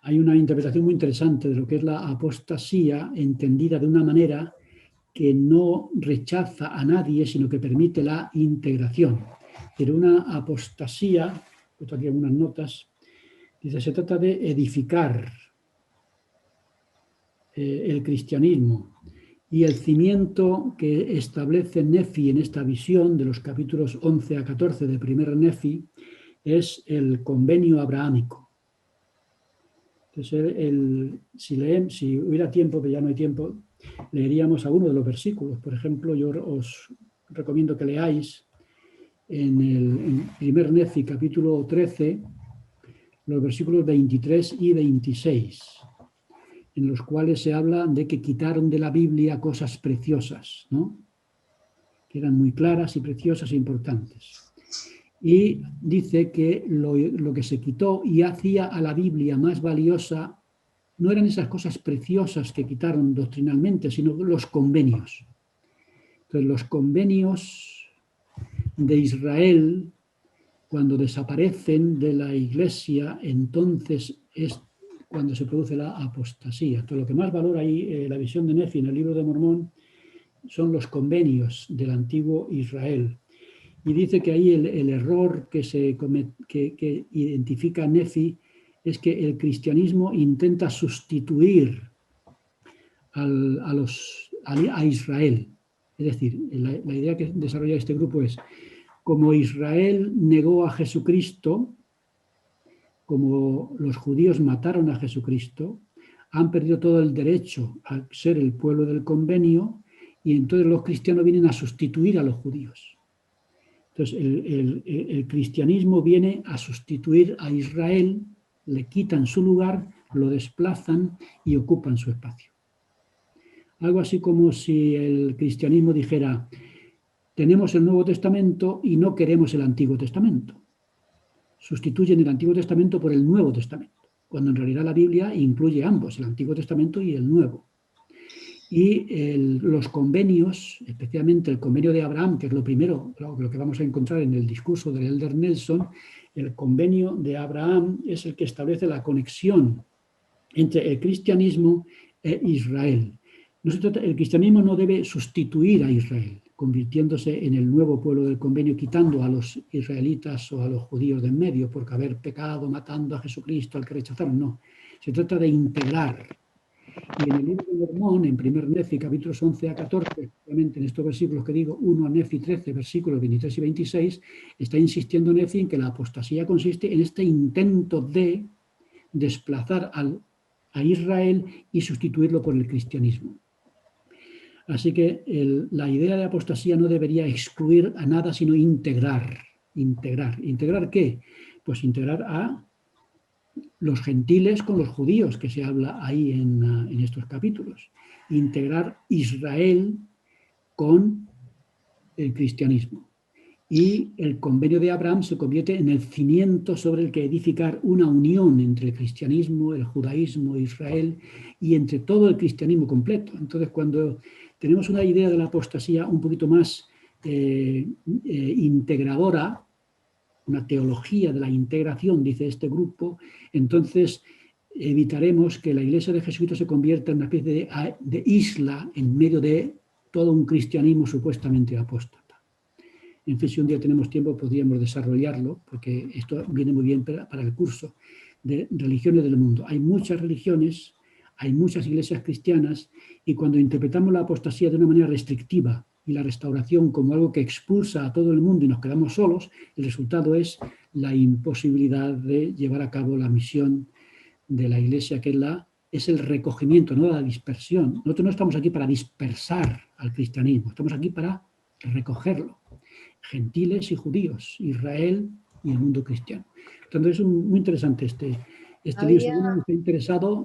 hay una interpretación muy interesante de lo que es la apostasía, entendida de una manera que no rechaza a nadie, sino que permite la integración. Pero una apostasía, he puesto aquí algunas notas, dice, se trata de edificar el cristianismo, y el cimiento que establece Nefi en esta visión de los capítulos 11 a 14 de primer Nefi es el convenio abrahámico. Entonces, si hubiera tiempo, pero ya no hay tiempo, leeríamos algunos de los versículos. Por ejemplo, yo os recomiendo que leáis en primer Nefi capítulo 13, los versículos 23 y 26, en los cuales se habla de que quitaron de la Biblia cosas preciosas, ¿no? Que eran muy claras y preciosas e importantes. Y dice que lo que se quitó y hacía a la Biblia más valiosa no eran esas cosas preciosas que quitaron doctrinalmente, sino los convenios. Entonces, los convenios de Israel, cuando desaparecen de la Iglesia, entonces es cuando se produce la apostasía. Entonces, lo que más valora ahí la visión de Nefi en el libro de Mormón son los convenios del antiguo Israel. Y dice que ahí el error que identifica Nefi es que el cristianismo intenta sustituir a Israel. Es decir, la idea que desarrolla este grupo es, como Israel negó a Jesucristo, como los judíos mataron a Jesucristo, han perdido todo el derecho a ser el pueblo del convenio, y entonces los cristianos vienen a sustituir a los judíos. Entonces el cristianismo viene a sustituir a Israel, le quitan su lugar, lo desplazan y ocupan su espacio. Algo así como si el cristianismo dijera, tenemos el Nuevo Testamento y no queremos el Antiguo Testamento. Sustituyen el Antiguo Testamento por el Nuevo Testamento, cuando en realidad la Biblia incluye ambos, el Antiguo Testamento y el Nuevo. Y los convenios, especialmente el convenio de Abraham, que es lo primero, lo que vamos a encontrar en el discurso del Elder Nelson, el convenio de Abraham es el que establece la conexión entre el cristianismo e Israel. El cristianismo no debe sustituir a Israel, convirtiéndose en el nuevo pueblo del convenio, quitando a los israelitas o a los judíos de en medio por haber pecado, matando a Jesucristo al que rechazaron. No, se trata de integrar. Y en el libro de Mormón, en 1 Nefi, capítulos 11 a 14, justamente en estos versículos que digo, 1 Nefi 13, versículos 23 y 26, está insistiendo Nefi en que la apostasía consiste en este intento de desplazar a Israel y sustituirlo por el cristianismo. Así que la idea de apostasía no debería excluir a nada, sino integrar. Integrar. ¿Integrar qué? Pues integrar a los gentiles con los judíos, que se habla ahí en estos capítulos. Integrar Israel con el cristianismo. Y el convenio de Abraham se convierte en el cimiento sobre el que edificar una unión entre el cristianismo, el judaísmo, Israel y entre todo el cristianismo completo. Entonces, cuando tenemos una idea de la apostasía un poquito más integradora, una teología de la integración, dice este grupo, entonces evitaremos que la Iglesia de Jesucristo se convierta en una especie de isla en medio de todo un cristianismo supuestamente apóstata. En fin, si un día tenemos tiempo podríamos desarrollarlo, porque esto viene muy bien para el curso de religiones del mundo. Hay muchas religiones, hay muchas iglesias cristianas, y cuando interpretamos la apostasía de una manera restrictiva y la restauración como algo que expulsa a todo el mundo y nos quedamos solos, el resultado es la imposibilidad de llevar a cabo la misión de la Iglesia, que es el recogimiento, no la dispersión. Nosotros no estamos aquí para dispersar al cristianismo, estamos aquí para recogerlo. Gentiles y judíos, Israel y el mundo cristiano. Entonces es muy interesante este libro. Si alguno está interesado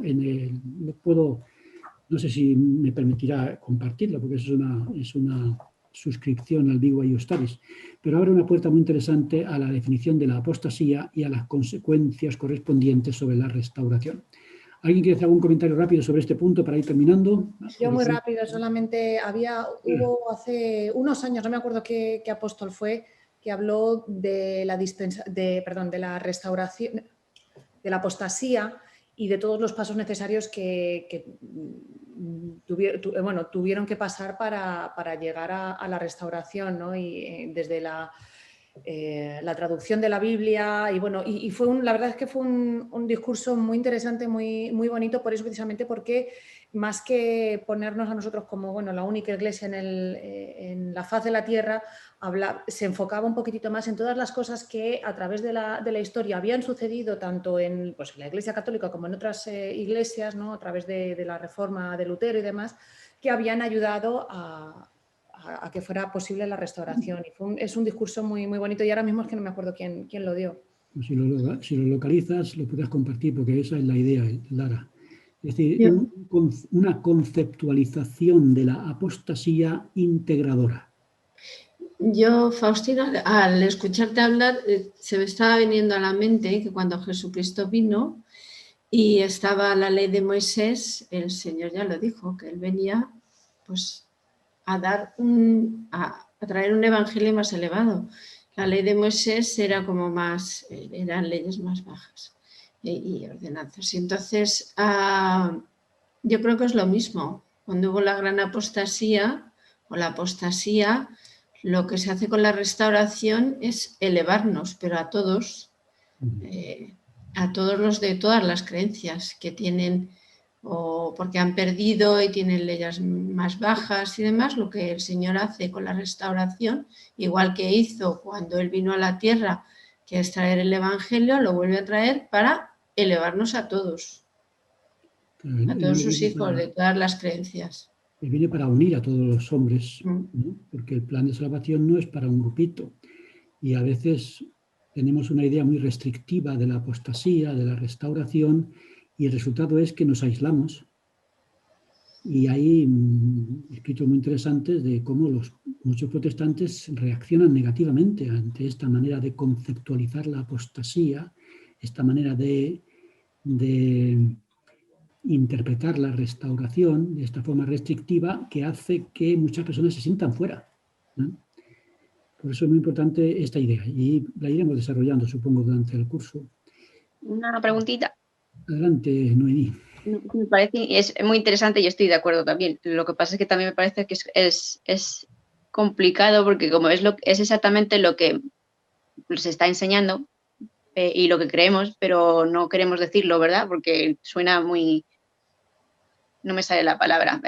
no sé si me permitirá compartirlo, porque es una suscripción al Viva Iustaris, pero abre una puerta muy interesante a la definición de la apostasía y a las consecuencias correspondientes sobre la restauración. ¿Alguien quiere hacer algún comentario rápido sobre este punto para ir terminando? Yo muy rápido, solamente hubo hace unos años, no me acuerdo qué apóstol fue, que habló de la restauración, de la apostasía y de todos los pasos necesarios que tuvieron que pasar para llegar a la restauración, ¿no? Y desde la traducción de la Biblia y fue la verdad es que fue un discurso muy interesante, muy, muy bonito, por eso precisamente, porque más que ponernos a nosotros como la única iglesia en la faz de la tierra, se enfocaba un poquitito más en todas las cosas que a través de la historia habían sucedido tanto en la Iglesia Católica como en otras iglesias, ¿no? A través de la Reforma de Lutero y demás, que habían ayudado a que fuera posible la restauración. Y es un discurso muy, muy bonito, y ahora mismo es que no me acuerdo quién lo dio. Si lo localizas, lo puedes compartir, porque esa es la idea, Lara. Es decir, una conceptualización de la apostasía integradora. Yo, Faustino, al escucharte hablar, se me estaba viniendo a la mente que cuando Jesucristo vino y estaba la ley de Moisés, el Señor ya lo dijo, que Él venía pues a traer un evangelio más elevado. La ley de Moisés era eran leyes más bajas y ordenanzas. Y entonces, yo creo que es lo mismo. Cuando hubo la gran apostasía o la apostasía, lo que se hace con la restauración es elevarnos, pero a todos los de todas las creencias que tienen, o porque han perdido y tienen leyes más bajas y demás, lo que el Señor hace con la restauración, igual que hizo cuando Él vino a la tierra, que es traer el Evangelio, lo vuelve a traer para elevarnos a todos sus hijos de todas las creencias. Y viene para unir a todos los hombres, ¿no? Porque el plan de salvación no es para un grupito. Y a veces tenemos una idea muy restrictiva de la apostasía, de la restauración, y el resultado es que nos aislamos. Y hay escritos muy interesantes de cómo muchos protestantes reaccionan negativamente ante esta manera de conceptualizar la apostasía, esta manera de interpretar la restauración de esta forma restrictiva, que hace que muchas personas se sientan fuera, ¿no? Por eso es muy importante esta idea, y la iremos desarrollando, supongo, durante el curso. Una preguntita. Adelante, Noemí. Me parece, es muy interesante y estoy de acuerdo también. Lo que pasa es que también me parece que es complicado porque como es exactamente lo que se está enseñando y lo que creemos, pero no queremos decirlo, ¿verdad? Porque suena muy... no me sale la palabra.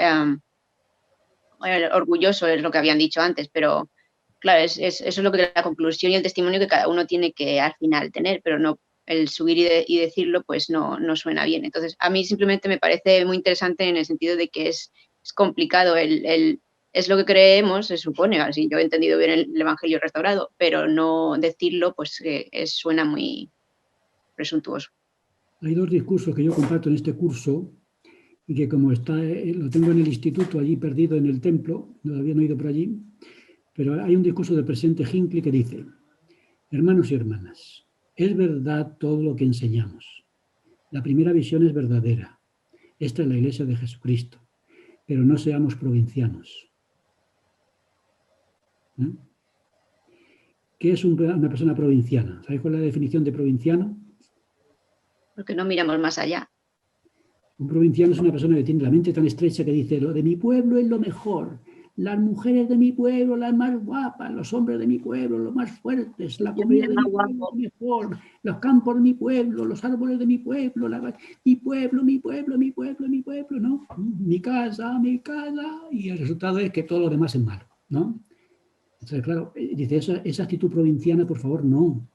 Orgulloso es lo que habían dicho antes, pero claro, eso es lo que la conclusión y el testimonio que cada uno tiene que al final tener, pero no el subir y decirlo, pues no suena bien. Entonces, a mí simplemente me parece muy interesante en el sentido de que es complicado, es lo que creemos, se supone, así yo he entendido bien el Evangelio restaurado, pero no decirlo, pues suena muy presuntuoso. Hay dos discursos que yo comparto en este curso y que como lo tengo en el instituto allí perdido en el templo, todavía no he ido por allí, pero hay un discurso del presidente Hinckley que dice: hermanos y hermanas, es verdad todo lo que enseñamos. La primera visión es verdadera. Esta es la Iglesia de Jesucristo. Pero no seamos provincianos. ¿Eh? ¿Qué es una persona provinciana? ¿Sabéis cuál es la definición de provinciano? Porque no miramos más allá. Un provinciano es una persona que tiene la mente tan estrecha que dice: lo de mi pueblo es lo mejor. Las mujeres de mi pueblo, las más guapas, los hombres de mi pueblo, los más fuertes, la comida de mi pueblo, lo mejor, los campos de mi pueblo, los árboles de mi pueblo, mi pueblo, mi pueblo, mi pueblo, mi pueblo, ¿no? Mi casa, y el resultado es que todo lo demás es malo, ¿no? Entonces, claro, dice, esa actitud provinciana, por favor, no.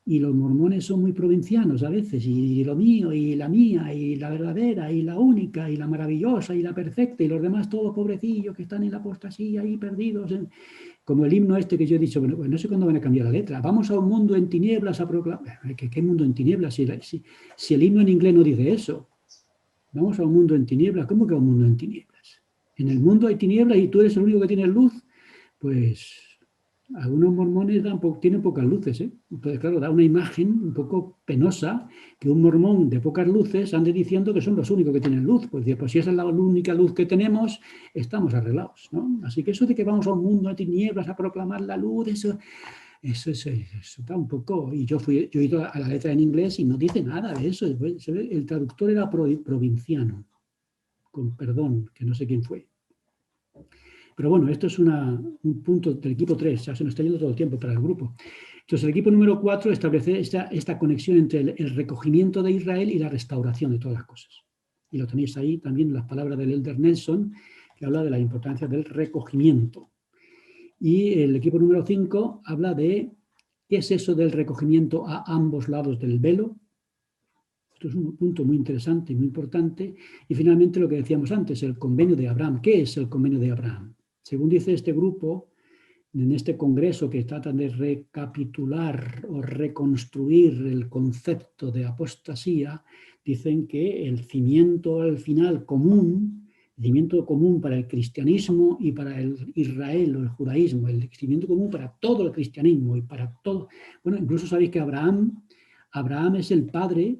Y los mormones son muy provincianos a veces, y lo mío, y la mía, y la verdadera, y la única, y la maravillosa, y la perfecta, y los demás todos pobrecillos que están en la apostasía ahí perdidos. Como el himno este que yo he dicho, bueno, no sé cuándo van a cambiar la letra. Vamos a un mundo en tinieblas a proclamar. ¿Qué mundo en tinieblas? Si el himno en inglés no dice eso. Vamos a un mundo en tinieblas. ¿Cómo que a un mundo en tinieblas? En el mundo hay tinieblas y tú eres el único que tiene luz. Pues algunos mormones tienen pocas luces, ¿eh? Entonces, claro, da una imagen un poco penosa que un mormón de pocas luces ande diciendo que son los únicos que tienen luz. Pues si esa es la única luz que tenemos, estamos arreglados, ¿no? Así que eso de que vamos a un mundo de tinieblas a proclamar la luz, eso está un poco... Y yo he ido a la letra en inglés y no dice nada de eso. El traductor era provinciano, con perdón, que no sé quién fue. Pero bueno, esto es un punto del equipo 3, ya se nos está yendo todo el tiempo para el grupo. Entonces, el equipo número 4 establece esta conexión entre el recogimiento de Israel y la restauración de todas las cosas. Y lo tenéis ahí también en las palabras del Elder Nelson, que habla de la importancia del recogimiento. Y el equipo número 5 habla de qué es eso del recogimiento a ambos lados del velo. Esto es un punto muy interesante y muy importante. Y finalmente lo que decíamos antes, el convenio de Abraham. ¿Qué es el convenio de Abraham? Según dice este grupo, en este congreso que tratan de recapitular o reconstruir el concepto de apostasía, dicen que el cimiento al final común, el cimiento común para el cristianismo y para el Israel o el judaísmo, el cimiento común para todo el cristianismo y para todo... Bueno, incluso sabéis que Abraham es el padre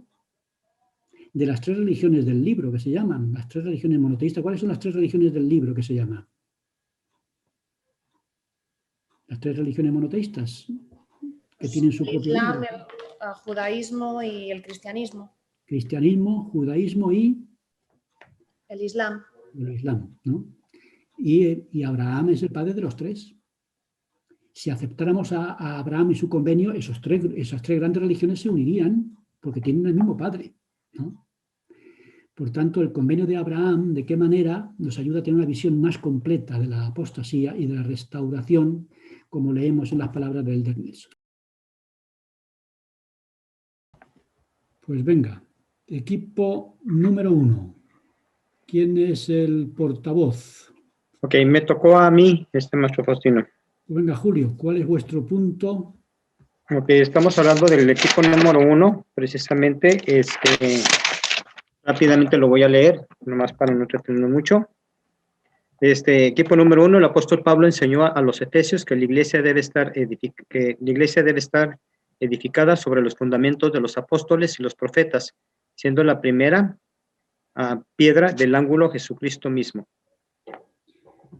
de las 3 religiones del libro que se llaman, las 3 religiones monoteístas. ¿Cuáles son las 3 religiones del libro que se llaman? Las 3 religiones monoteístas que tienen su propio Islam, libro. el judaísmo y el cristianismo. Cristianismo, judaísmo y El Islam. el Islam, ¿no? Y Abraham es el padre de los 3. Si aceptáramos a Abraham y su convenio, esas 3 grandes religiones se unirían porque tienen el mismo padre, ¿no? Por tanto, el convenio de Abraham, ¿de qué manera nos ayuda a tener una visión más completa de la apostasía y de la restauración, como leemos en las palabras del Elder Nelson? Pues venga, equipo número 1. ¿Quién es el portavoz? Ok, me tocó a mí, maestro Faustino. Venga, Julio, ¿cuál es vuestro punto? Ok, estamos hablando del equipo número 1, precisamente. Rápidamente lo voy a leer, nomás para no entretenernos mucho. Equipo número 1, el apóstol Pablo enseñó a los efesios que la iglesia debe estar edificada sobre los fundamentos de los apóstoles y los profetas, siendo la primera piedra del ángulo Jesucristo mismo.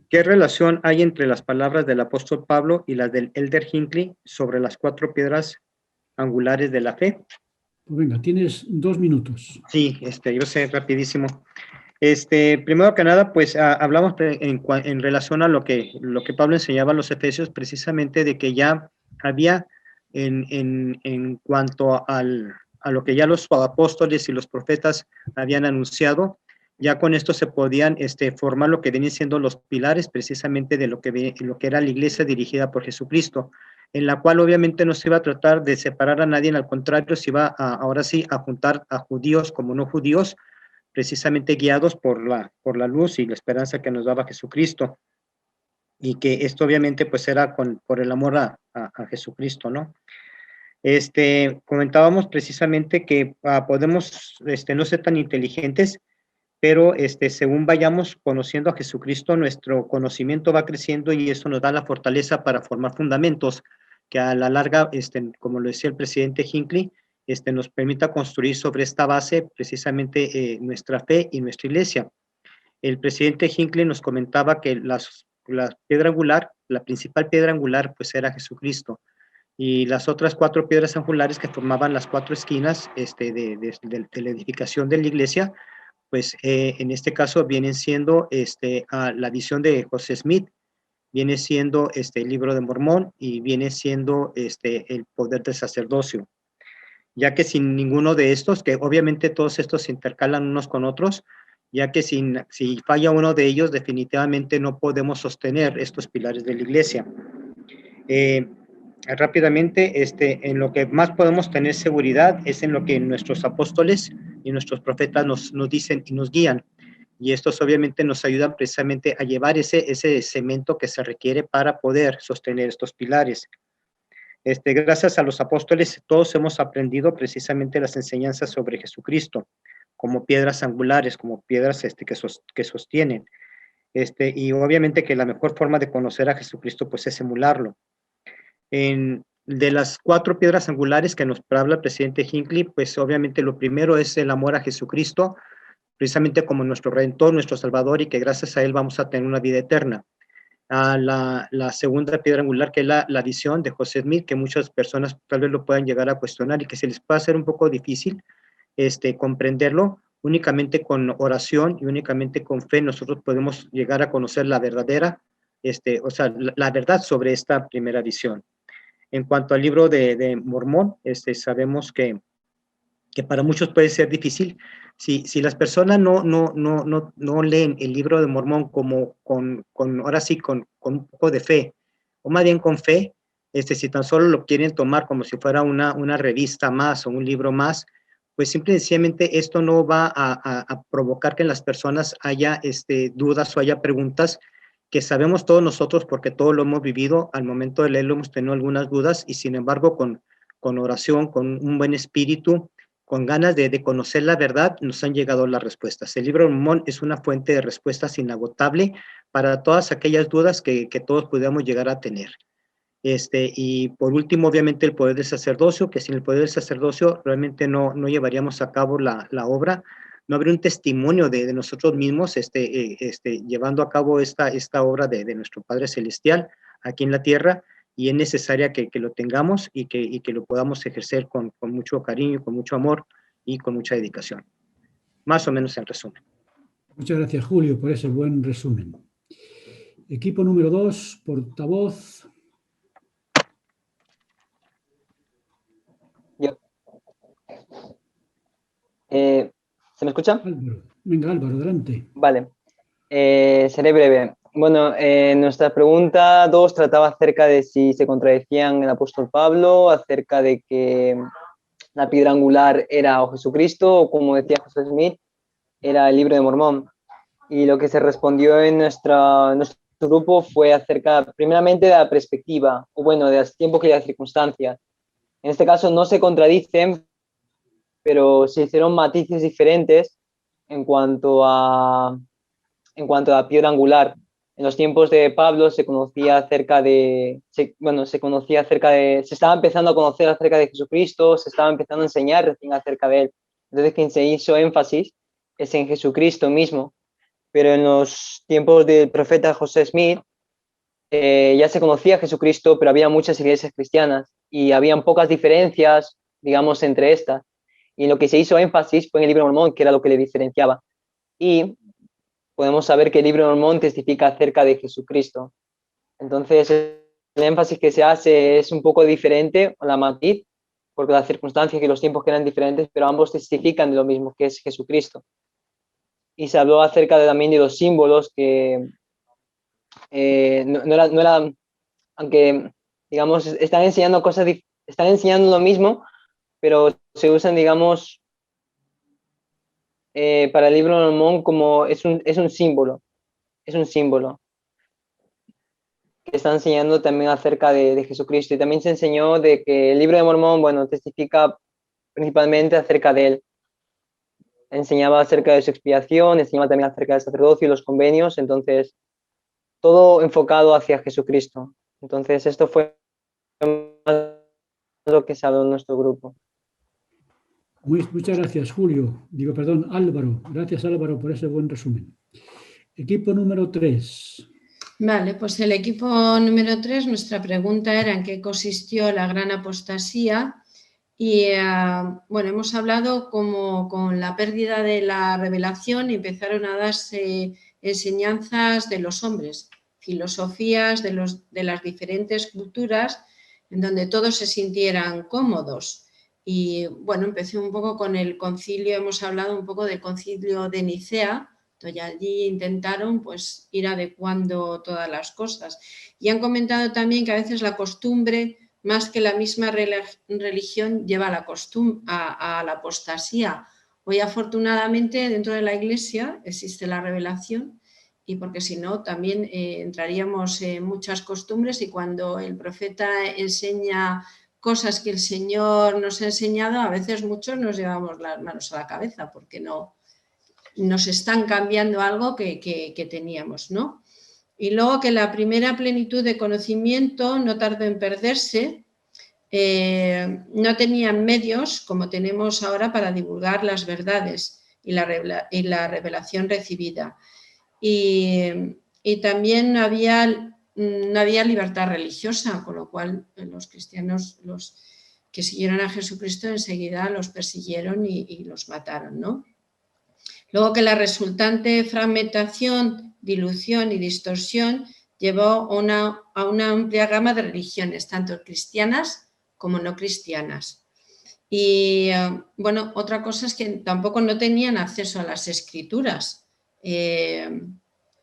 ¿Qué relación hay entre las palabras del apóstol Pablo y las del Elder Hinckley sobre las 4 piedras angulares de la fe? Pues venga, tienes 2 minutos. Sí, yo sé, rapidísimo. Primero que nada, pues hablamos en relación a lo que Pablo enseñaba a los Efesios, precisamente de que ya había en cuanto a lo que ya los apóstoles y los profetas habían anunciado, ya con esto se podían formar lo que venían siendo los pilares precisamente de lo que era la iglesia dirigida por Jesucristo, en la cual obviamente no se iba a tratar de separar a nadie, al contrario, se iba ahora sí a juntar a judíos como no judíos, precisamente guiados por la luz y la esperanza que nos daba Jesucristo, y que esto obviamente pues era por el amor a Jesucristo, ¿no? Comentábamos precisamente que podemos no ser tan inteligentes, pero según vayamos conociendo a Jesucristo, nuestro conocimiento va creciendo y eso nos da la fortaleza para formar fundamentos que a la larga, como lo decía el presidente Hinckley, nos permita construir sobre esta base precisamente nuestra fe y nuestra iglesia. El presidente Hinckley nos comentaba que la piedra angular, la principal piedra angular, pues era Jesucristo, y las otras 4 piedras angulares que formaban las 4 esquinas de la edificación de la iglesia, pues en este caso vienen siendo la visión de José Smith, viene siendo el libro de Mormón y viene siendo el poder del sacerdocio, ya que sin ninguno de estos, que obviamente todos estos se intercalan unos con otros, ya que si falla uno de ellos, definitivamente no podemos sostener estos pilares de la iglesia. Rápidamente, en lo que más podemos tener seguridad es en lo que nuestros apóstoles y nuestros profetas nos dicen y nos guían, y estos obviamente nos ayudan precisamente a llevar ese cemento que se requiere para poder sostener estos pilares. Gracias a los apóstoles todos hemos aprendido precisamente las enseñanzas sobre Jesucristo como piedras angulares, como piedras que sostienen, y obviamente que la mejor forma de conocer a Jesucristo pues es emularlo. De las 4 piedras angulares que nos habla el presidente Hinckley, pues obviamente lo primero es el amor a Jesucristo, precisamente como nuestro Redentor, nuestro Salvador, y que gracias a él vamos a tener una vida eterna. La segunda piedra angular, que es la visión de José Smith, que muchas personas tal vez lo puedan llegar a cuestionar y que se les puede hacer un poco difícil comprenderlo. Únicamente con oración y únicamente con fe nosotros podemos llegar a conocer la verdadera, la verdad sobre esta primera visión. En cuanto al libro de Mormón, sabemos que para muchos puede ser difícil. Si las personas no leen el libro de Mormón como ahora sí, con un poco de fe, o más bien con fe, si tan solo lo quieren tomar como si fuera una revista más o un libro más, pues simple y sencillamente esto no va a provocar que en las personas haya dudas o haya preguntas que sabemos todos nosotros, porque todos lo hemos vivido. Al momento de leerlo hemos tenido algunas dudas y sin embargo con oración, con un buen espíritu, con ganas de conocer la verdad, nos han llegado las respuestas. El libro de Mormón es una fuente de respuestas inagotable para todas aquellas dudas que todos podamos llegar a tener. Y por último, obviamente, el poder del sacerdocio, que sin el poder del sacerdocio realmente no llevaríamos a cabo la obra. No habría un testimonio de nosotros mismos llevando a cabo esta obra de nuestro Padre Celestial aquí en la tierra, y es necesaria que lo tengamos y que lo podamos ejercer con mucho cariño, con mucho amor y con mucha dedicación. Más o menos en resumen. Muchas gracias, Julio, por ese buen resumen. Equipo número 2, portavoz. Yo. ¿Se me escucha? Álvaro. Venga, Álvaro, adelante. Vale. Seré breve. Bueno, nuestra pregunta 2 trataba acerca de si se contradecían el apóstol Pablo, acerca de que la piedra angular era o Jesucristo, o como decía José Smith, era el libro de Mormón. Y lo que se respondió en nuestro grupo fue acerca, primeramente, de la perspectiva, o bueno, de los tiempos y de las circunstancias. En este caso no se contradicen, pero se hicieron matices diferentes en cuanto a la piedra angular. En los tiempos de Pablo se estaba empezando a conocer acerca de Jesucristo, se estaba empezando a enseñar recién acerca de él. Entonces, quien se hizo énfasis es en Jesucristo mismo. Pero en los tiempos del profeta José Smith ya se conocía a Jesucristo, pero había muchas iglesias cristianas y habían pocas diferencias, digamos, entre estas. Y lo que se hizo énfasis fue en el libro de Mormón, que era lo que le diferenciaba. Y podemos saber que el Libro de Mormón testifica acerca de Jesucristo. Entonces, el énfasis que se hace es un poco diferente, la matiz, porque las circunstancias y los tiempos que eran diferentes, pero ambos testifican de lo mismo, que es Jesucristo. Y se habló acerca también de los símbolos que no era, aunque, digamos, están enseñando cosas, están enseñando lo mismo, pero se usan, digamos, para el Libro de Mormón como es un símbolo, que está enseñando también acerca de Jesucristo. Y también se enseñó de que el Libro de Mormón, bueno, testifica principalmente acerca de él. Enseñaba acerca de su expiación, enseñaba también acerca del sacerdocio y los convenios, entonces todo enfocado hacia Jesucristo. Entonces esto fue lo que se habló en nuestro grupo. Muchas gracias, Julio. Perdón, Álvaro. Gracias, Álvaro, por ese buen resumen. Equipo número 3. Vale, pues el equipo número 3, nuestra pregunta era en qué consistió la gran apostasía. Y bueno, hemos hablado como con la pérdida de la revelación empezaron a darse enseñanzas de los hombres, filosofías de las diferentes culturas en donde todos se sintieran cómodos. Y bueno, empecé un poco con el concilio, hemos hablado un poco del concilio de Nicea, entonces allí intentaron pues ir adecuando todas las cosas. Y han comentado también que a veces la costumbre, más que la misma religión, lleva a la apostasía. Hoy afortunadamente dentro de la Iglesia existe la revelación y porque si no también entraríamos en muchas costumbres y cuando el profeta enseña cosas que el Señor nos ha enseñado, a veces muchos nos llevamos las manos a la cabeza porque no nos están cambiando algo que teníamos, ¿no? Y luego que la primera plenitud de conocimiento no tardó en perderse, no tenían medios como tenemos ahora para divulgar las verdades y la revelación recibida. Y también no había libertad religiosa, con lo cual los cristianos, los que siguieron a Jesucristo, enseguida los persiguieron y los mataron, ¿no? Luego que la resultante fragmentación, dilución y distorsión llevó a una amplia gama de religiones, tanto cristianas como no cristianas. Y bueno, otra cosa es que tampoco no tenían acceso a las escrituras. En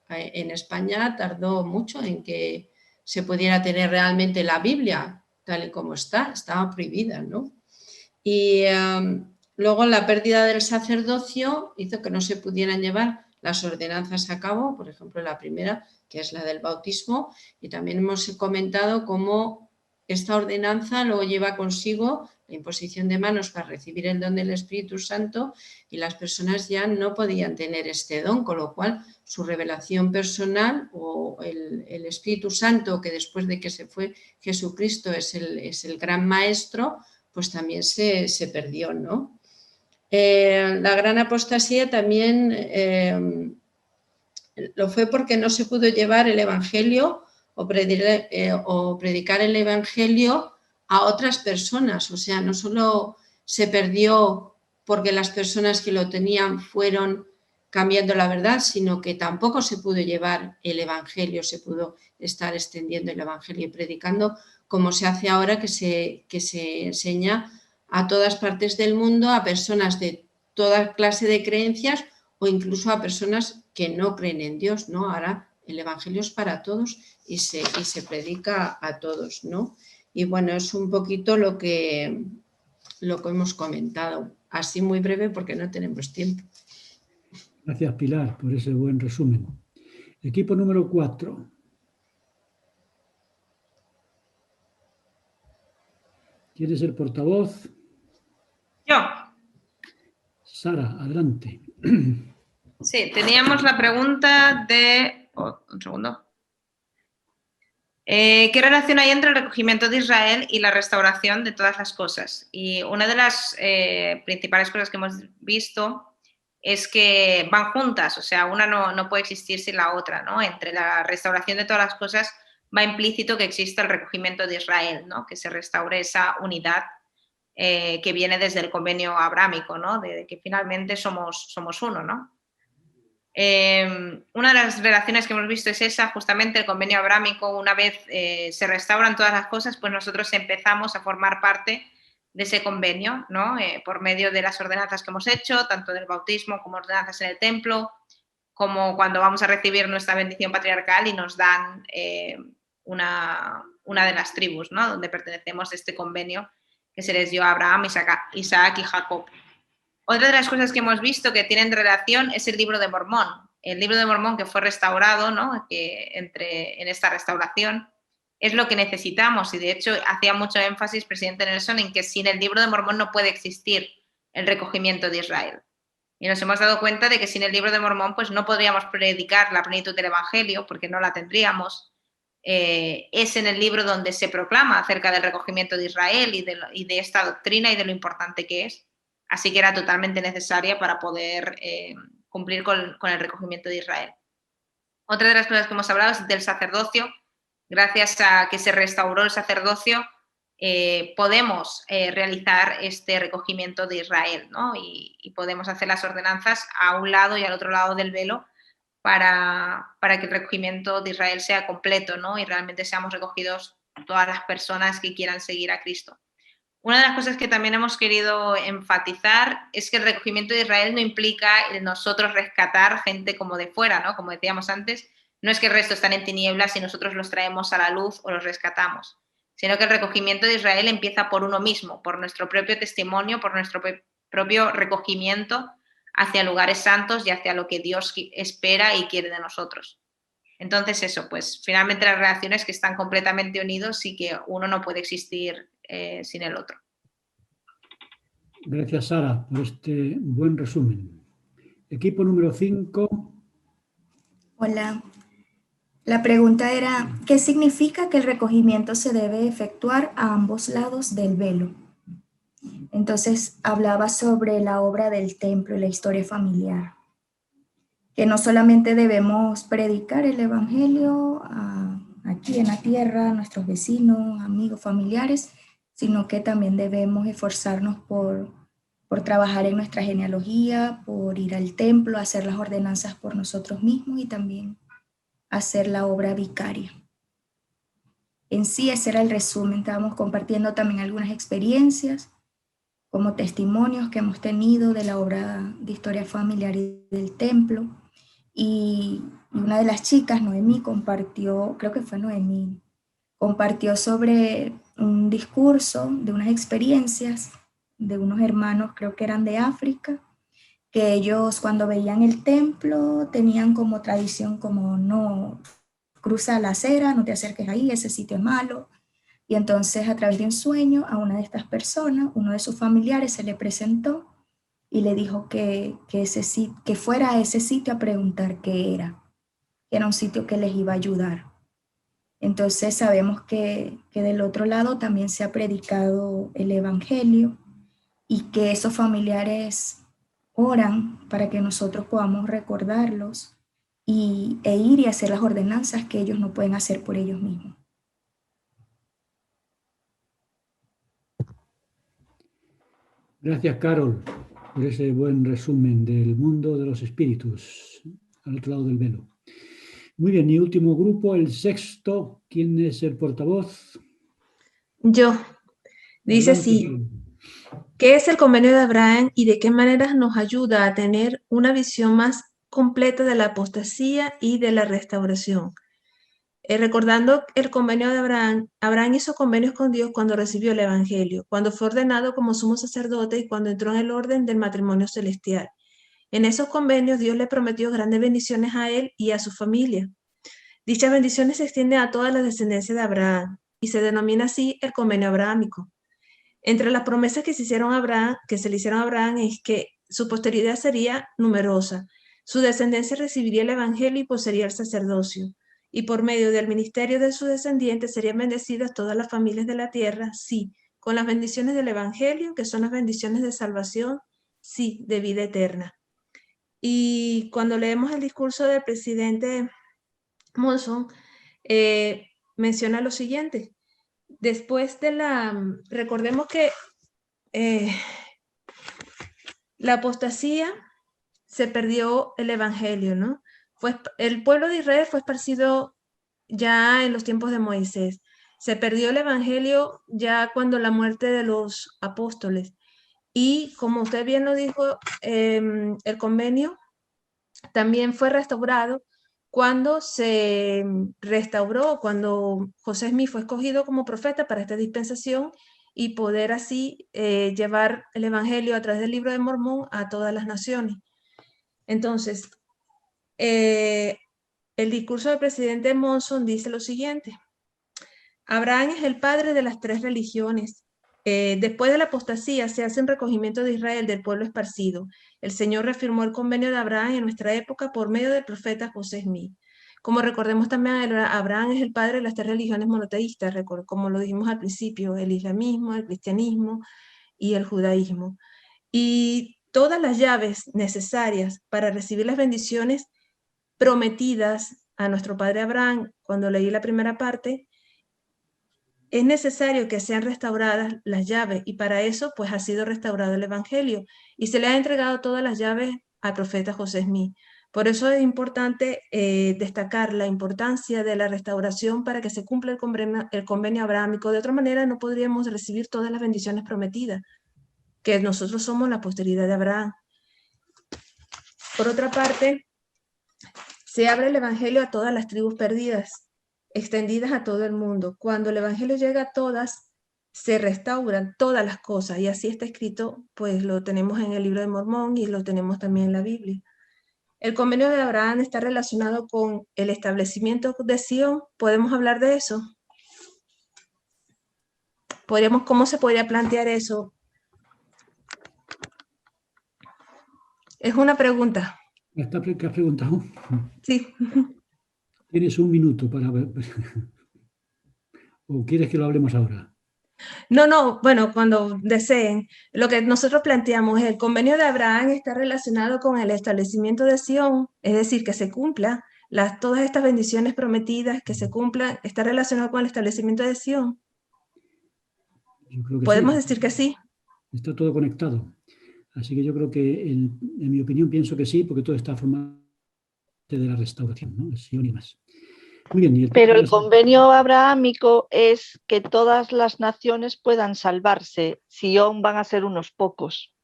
España tardó mucho en que se pudiera tener realmente la Biblia, tal y como estaba prohibida, ¿no? Y luego la pérdida del sacerdocio hizo que no se pudieran llevar las ordenanzas a cabo, por ejemplo la primera, que es la del bautismo, y también hemos comentado cómo esta ordenanza luego lleva consigo la imposición de manos para recibir el don del Espíritu Santo y las personas ya no podían tener este don, con lo cual su revelación personal o el Espíritu Santo, que después de que se fue Jesucristo es el gran maestro, pues también se perdió, ¿no? La gran apostasía también lo fue porque no se pudo llevar el Evangelio o predicar el Evangelio a otras personas. O sea, no solo se perdió porque las personas que lo tenían fueron cambiando la verdad, sino que tampoco se pudo llevar el Evangelio, se pudo estar extendiendo el Evangelio y predicando como se hace ahora, que se enseña a todas partes del mundo, a personas de toda clase de creencias o incluso a personas que no creen en Dios, ¿no? Ahora el Evangelio es para todos y se predica a todos, ¿no? Y bueno, es un poquito lo que hemos comentado, así muy breve porque no tenemos tiempo. Gracias, Pilar, por ese buen resumen. Equipo número 4. ¿Quién es el portavoz? Yo. Sara, adelante. Sí, teníamos la pregunta de... un segundo. ¿Qué relación hay entre el recogimiento de Israel y la restauración de todas las cosas? Y una de las principales cosas que hemos visto es que van juntas, o sea, una no puede existir sin la otra, ¿no? Entre la restauración de todas las cosas va implícito que exista el recogimiento de Israel, ¿no? Que se restaure esa unidad que viene desde el convenio abrámico, ¿no? De que finalmente somos uno, ¿no? Una de las relaciones que hemos visto es esa, justamente el convenio abrámico. Una vez se restauran todas las cosas, pues nosotros empezamos a formar parte de ese convenio, ¿no? Por medio de las ordenanzas que hemos hecho, tanto del bautismo como ordenanzas en el templo, como cuando vamos a recibir nuestra bendición patriarcal y nos dan una de las tribus, ¿no? Donde pertenecemos a este convenio que se les dio a Abraham, Isaac y Jacob. Otra de las cosas que hemos visto que tienen relación es el libro de Mormón. El libro de Mormón que fue restaurado, ¿no? Que en esta restauración es lo que necesitamos, y de hecho hacía mucho énfasis presidente Nelson en que sin el libro de Mormón no puede existir el recogimiento de Israel. Y nos hemos dado cuenta de que sin el libro de Mormón pues no podríamos predicar la plenitud del Evangelio, porque no la tendríamos. Es en el libro donde se proclama acerca del recogimiento de Israel y de esta doctrina y de lo importante que es. Así que era totalmente necesaria para poder cumplir con el recogimiento de Israel. Otra de las cosas que hemos hablado es del sacerdocio. Gracias a que se restauró el sacerdocio, podemos realizar este recogimiento de Israel, ¿no? Y podemos hacer las ordenanzas a un lado y al otro lado del velo para que el recogimiento de Israel sea completo, ¿no? Y realmente seamos recogidos todas las personas que quieran seguir a Cristo. Una de las cosas que también hemos querido enfatizar es que el recogimiento de Israel no implica el nosotros rescatar gente como de fuera, ¿no? Como decíamos antes, no es que el resto están en tinieblas y nosotros los traemos a la luz o los rescatamos, sino que el recogimiento de Israel empieza por uno mismo, por nuestro propio testimonio, por nuestro propio recogimiento hacia lugares santos y hacia lo que Dios espera y quiere de nosotros. Entonces eso, pues finalmente las relaciones que están completamente unidos y que uno no puede existir sin el otro. Gracias, Sara, por este buen resumen. Equipo número 5. Hola. La pregunta era, ¿qué significa que el recogimiento se debe efectuar a ambos lados del velo? Entonces hablaba sobre la obra del templo y la historia familiar. Que no solamente debemos predicar el evangelio aquí en la tierra, a nuestros vecinos, amigos, familiares, sino que también debemos esforzarnos por trabajar en nuestra genealogía, por ir al templo, hacer las ordenanzas por nosotros mismos y también hacer la obra vicaria. En sí, ese era el resumen. Estábamos compartiendo también algunas experiencias como testimonios que hemos tenido de la obra de historia familiar y del templo. Y una de las chicas, Noemí, compartió, creo que fue Noemí, compartió sobre un discurso de unas experiencias de unos hermanos, creo que eran de África, que ellos cuando veían el templo tenían como tradición como no, cruza la acera, no te acerques ahí, ese sitio es malo. Y entonces a través de un sueño a una de estas personas, uno de sus familiares se le presentó y le dijo que fuera a ese sitio a preguntar qué era, que era un sitio que les iba a ayudar. Entonces sabemos que del otro lado también se ha predicado el evangelio y que esos familiares oran para que nosotros podamos recordarlos e ir y hacer las ordenanzas que ellos no pueden hacer por ellos mismos. Gracias, Carol, por ese buen resumen del mundo de los espíritus, al otro lado del velo. Muy bien, y último grupo, el 6º. ¿Quién es el portavoz? Yo. Dice así, ¿qué es el convenio de Abraham y de qué manera nos ayuda a tener una visión más completa de la apostasía y de la restauración? Recordando el convenio de Abraham, Abraham hizo convenios con Dios cuando recibió el Evangelio, cuando fue ordenado como sumo sacerdote y cuando entró en el orden del matrimonio celestial. En esos convenios Dios le prometió grandes bendiciones a él y a su familia. Dichas bendiciones se extienden a toda la descendencia de Abraham y se denomina así el convenio abrahámico. Entre las promesas que se le hicieron a Abraham es que su posteridad sería numerosa, su descendencia recibiría el Evangelio y poseería el sacerdocio, y por medio del ministerio de sus descendientes serían bendecidas todas las familias de la tierra, sí, con las bendiciones del Evangelio, que son las bendiciones de salvación, sí, de vida eterna. Y cuando leemos el discurso del presidente Monson, menciona lo siguiente. Después de recordemos que la apostasía se perdió el Evangelio, ¿no? El pueblo de Israel fue esparcido ya en los tiempos de Moisés. Se perdió el Evangelio ya cuando la muerte de los apóstoles. Y como usted bien lo dijo, el convenio también fue restaurado cuando se restauró, cuando José Smith fue escogido como profeta para esta dispensación y poder así llevar el Evangelio a través del Libro de Mormón a todas las naciones. Entonces, el discurso del presidente Monson dice lo siguiente: Abraham es el padre de las 3 religiones. Después de la apostasía se hace un recogimiento de Israel del pueblo esparcido. El Señor reafirmó el convenio de Abraham en nuestra época por medio del profeta José Smith. Como recordemos también, Abraham es el padre de las 3 religiones monoteístas, como lo dijimos al principio, el islamismo, el cristianismo y el judaísmo. Y todas las llaves necesarias para recibir las bendiciones prometidas a nuestro padre Abraham, cuando leí la primera parte, es necesario que sean restauradas las llaves, y para eso pues ha sido restaurado el Evangelio y se le ha entregado todas las llaves al profeta José Smith. Por eso es importante destacar la importancia de la restauración para que se cumpla el convenio abrahámico. De otra manera no podríamos recibir todas las bendiciones prometidas, que nosotros somos la posteridad de Abraham. Por otra parte, se abre el Evangelio a todas las tribus perdidas, extendidas a todo el mundo. Cuando el Evangelio llega a todas, se restauran todas las cosas, y así está escrito, pues lo tenemos en el Libro de Mormón y lo tenemos también en la Biblia. El convenio de Abraham está relacionado con el establecimiento de Sion. ¿Podemos hablar de eso? ¿Cómo se podría plantear eso? Es una pregunta. ¿Qué has preguntado? Sí. Tienes un minuto para ver. ¿O quieres que lo hablemos ahora? No, bueno, cuando deseen. Lo que nosotros planteamos es: el convenio de Abraham está relacionado con el establecimiento de Sion, es decir, que se cumpla todas estas bendiciones prometidas, que se cumplan, está relacionado con el establecimiento de Sion. Yo creo que ¿Podemos sí. decir que sí? Está todo conectado. Así que yo creo que, en mi opinión, pienso que sí, porque todo está formado de la restauración, ¿no? Sion y más. Muy bien. Pero el convenio abrahámico es que todas las naciones puedan salvarse. Sion van a ser unos pocos.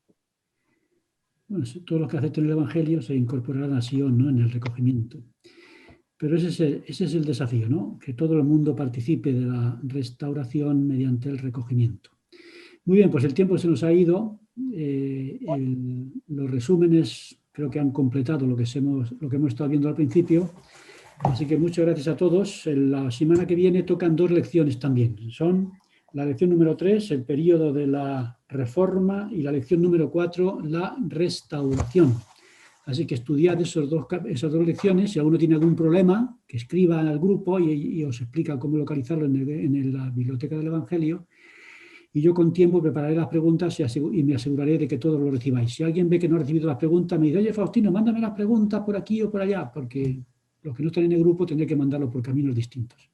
Bueno, todos los que acepten el Evangelio se incorporarán a Sion, ¿no? En el recogimiento. Pero ese es el desafío, ¿no? Que todo el mundo participe de la restauración mediante el recogimiento. Muy bien, pues el tiempo se nos ha ido. Los resúmenes creo que han completado lo que hemos estado viendo al principio. Así que muchas gracias a todos. La semana que viene tocan 2 lecciones también. Son la lección número 3, el periodo de la Reforma, y la lección número 4, la restauración. Así que estudiad esas dos lecciones. Si alguno tiene algún problema, que escriba al grupo y os explica cómo localizarlo en la biblioteca del Evangelio. Y yo con tiempo prepararé las preguntas y me aseguraré de que todos lo recibáis. Si alguien ve que no ha recibido las preguntas, me dice: oye, Faustino, mándame las preguntas por aquí o por allá, porque los que no están en el grupo tendré que mandarlo por caminos distintos.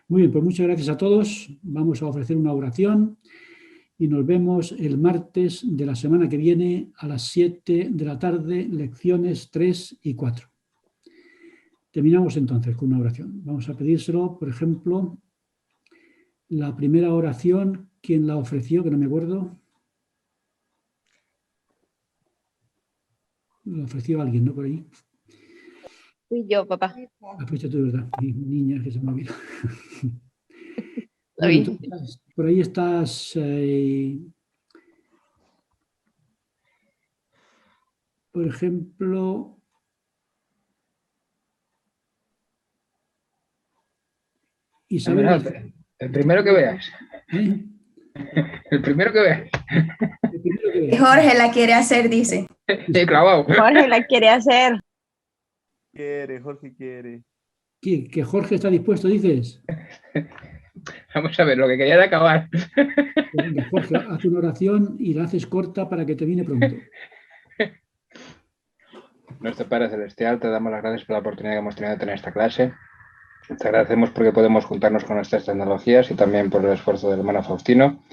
Muy bien, pues muchas gracias a todos. Vamos a ofrecer una oración y nos vemos el martes de la semana que viene a las 7 de la tarde, lecciones 3 y 4. Terminamos entonces con una oración. Vamos a pedírselo, por ejemplo, la primera oración, ¿quién la ofreció? Que no me acuerdo. La ofreció alguien, ¿no? Por ahí. Fui yo, papá. La fuiste tú, ¿verdad? Mi niña, que se me olvidó. Bueno, entonces, por ahí estás. Por ejemplo. Isabel. El primero que veas. ¿Eh? El primero que veas. Jorge la quiere hacer, dice. Sí, clavado. Jorge la quiere hacer. Jorge quiere. ¿Que Jorge está dispuesto, dices? Vamos a ver, lo que quería era acabar. Venga, Jorge, haz una oración y la haces corta para que termine pronto. Nuestro Padre Celestial, te damos las gracias por la oportunidad que hemos tenido de tener esta clase. Te agradecemos porque podemos juntarnos con nuestras tecnologías y también por el esfuerzo del hermano Faustino.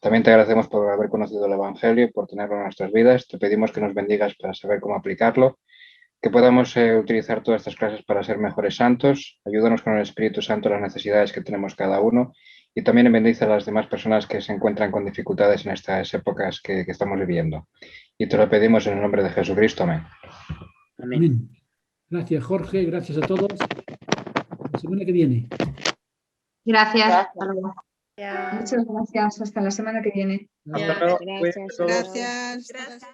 También te agradecemos por haber conocido el Evangelio y por tenerlo en nuestras vidas. Te pedimos que nos bendigas para saber cómo aplicarlo, que podamos utilizar todas estas clases para ser mejores santos. Ayúdanos con el Espíritu Santo las necesidades que tenemos cada uno y también bendice a las demás personas que se encuentran con dificultades en estas épocas que estamos viviendo. Y te lo pedimos en el nombre de Jesucristo. Amén. Amén. Gracias, Jorge. Gracias a todos. La semana que viene. Gracias. Hasta luego. Muchas gracias. Hasta la semana que viene. Hasta luego. Gracias.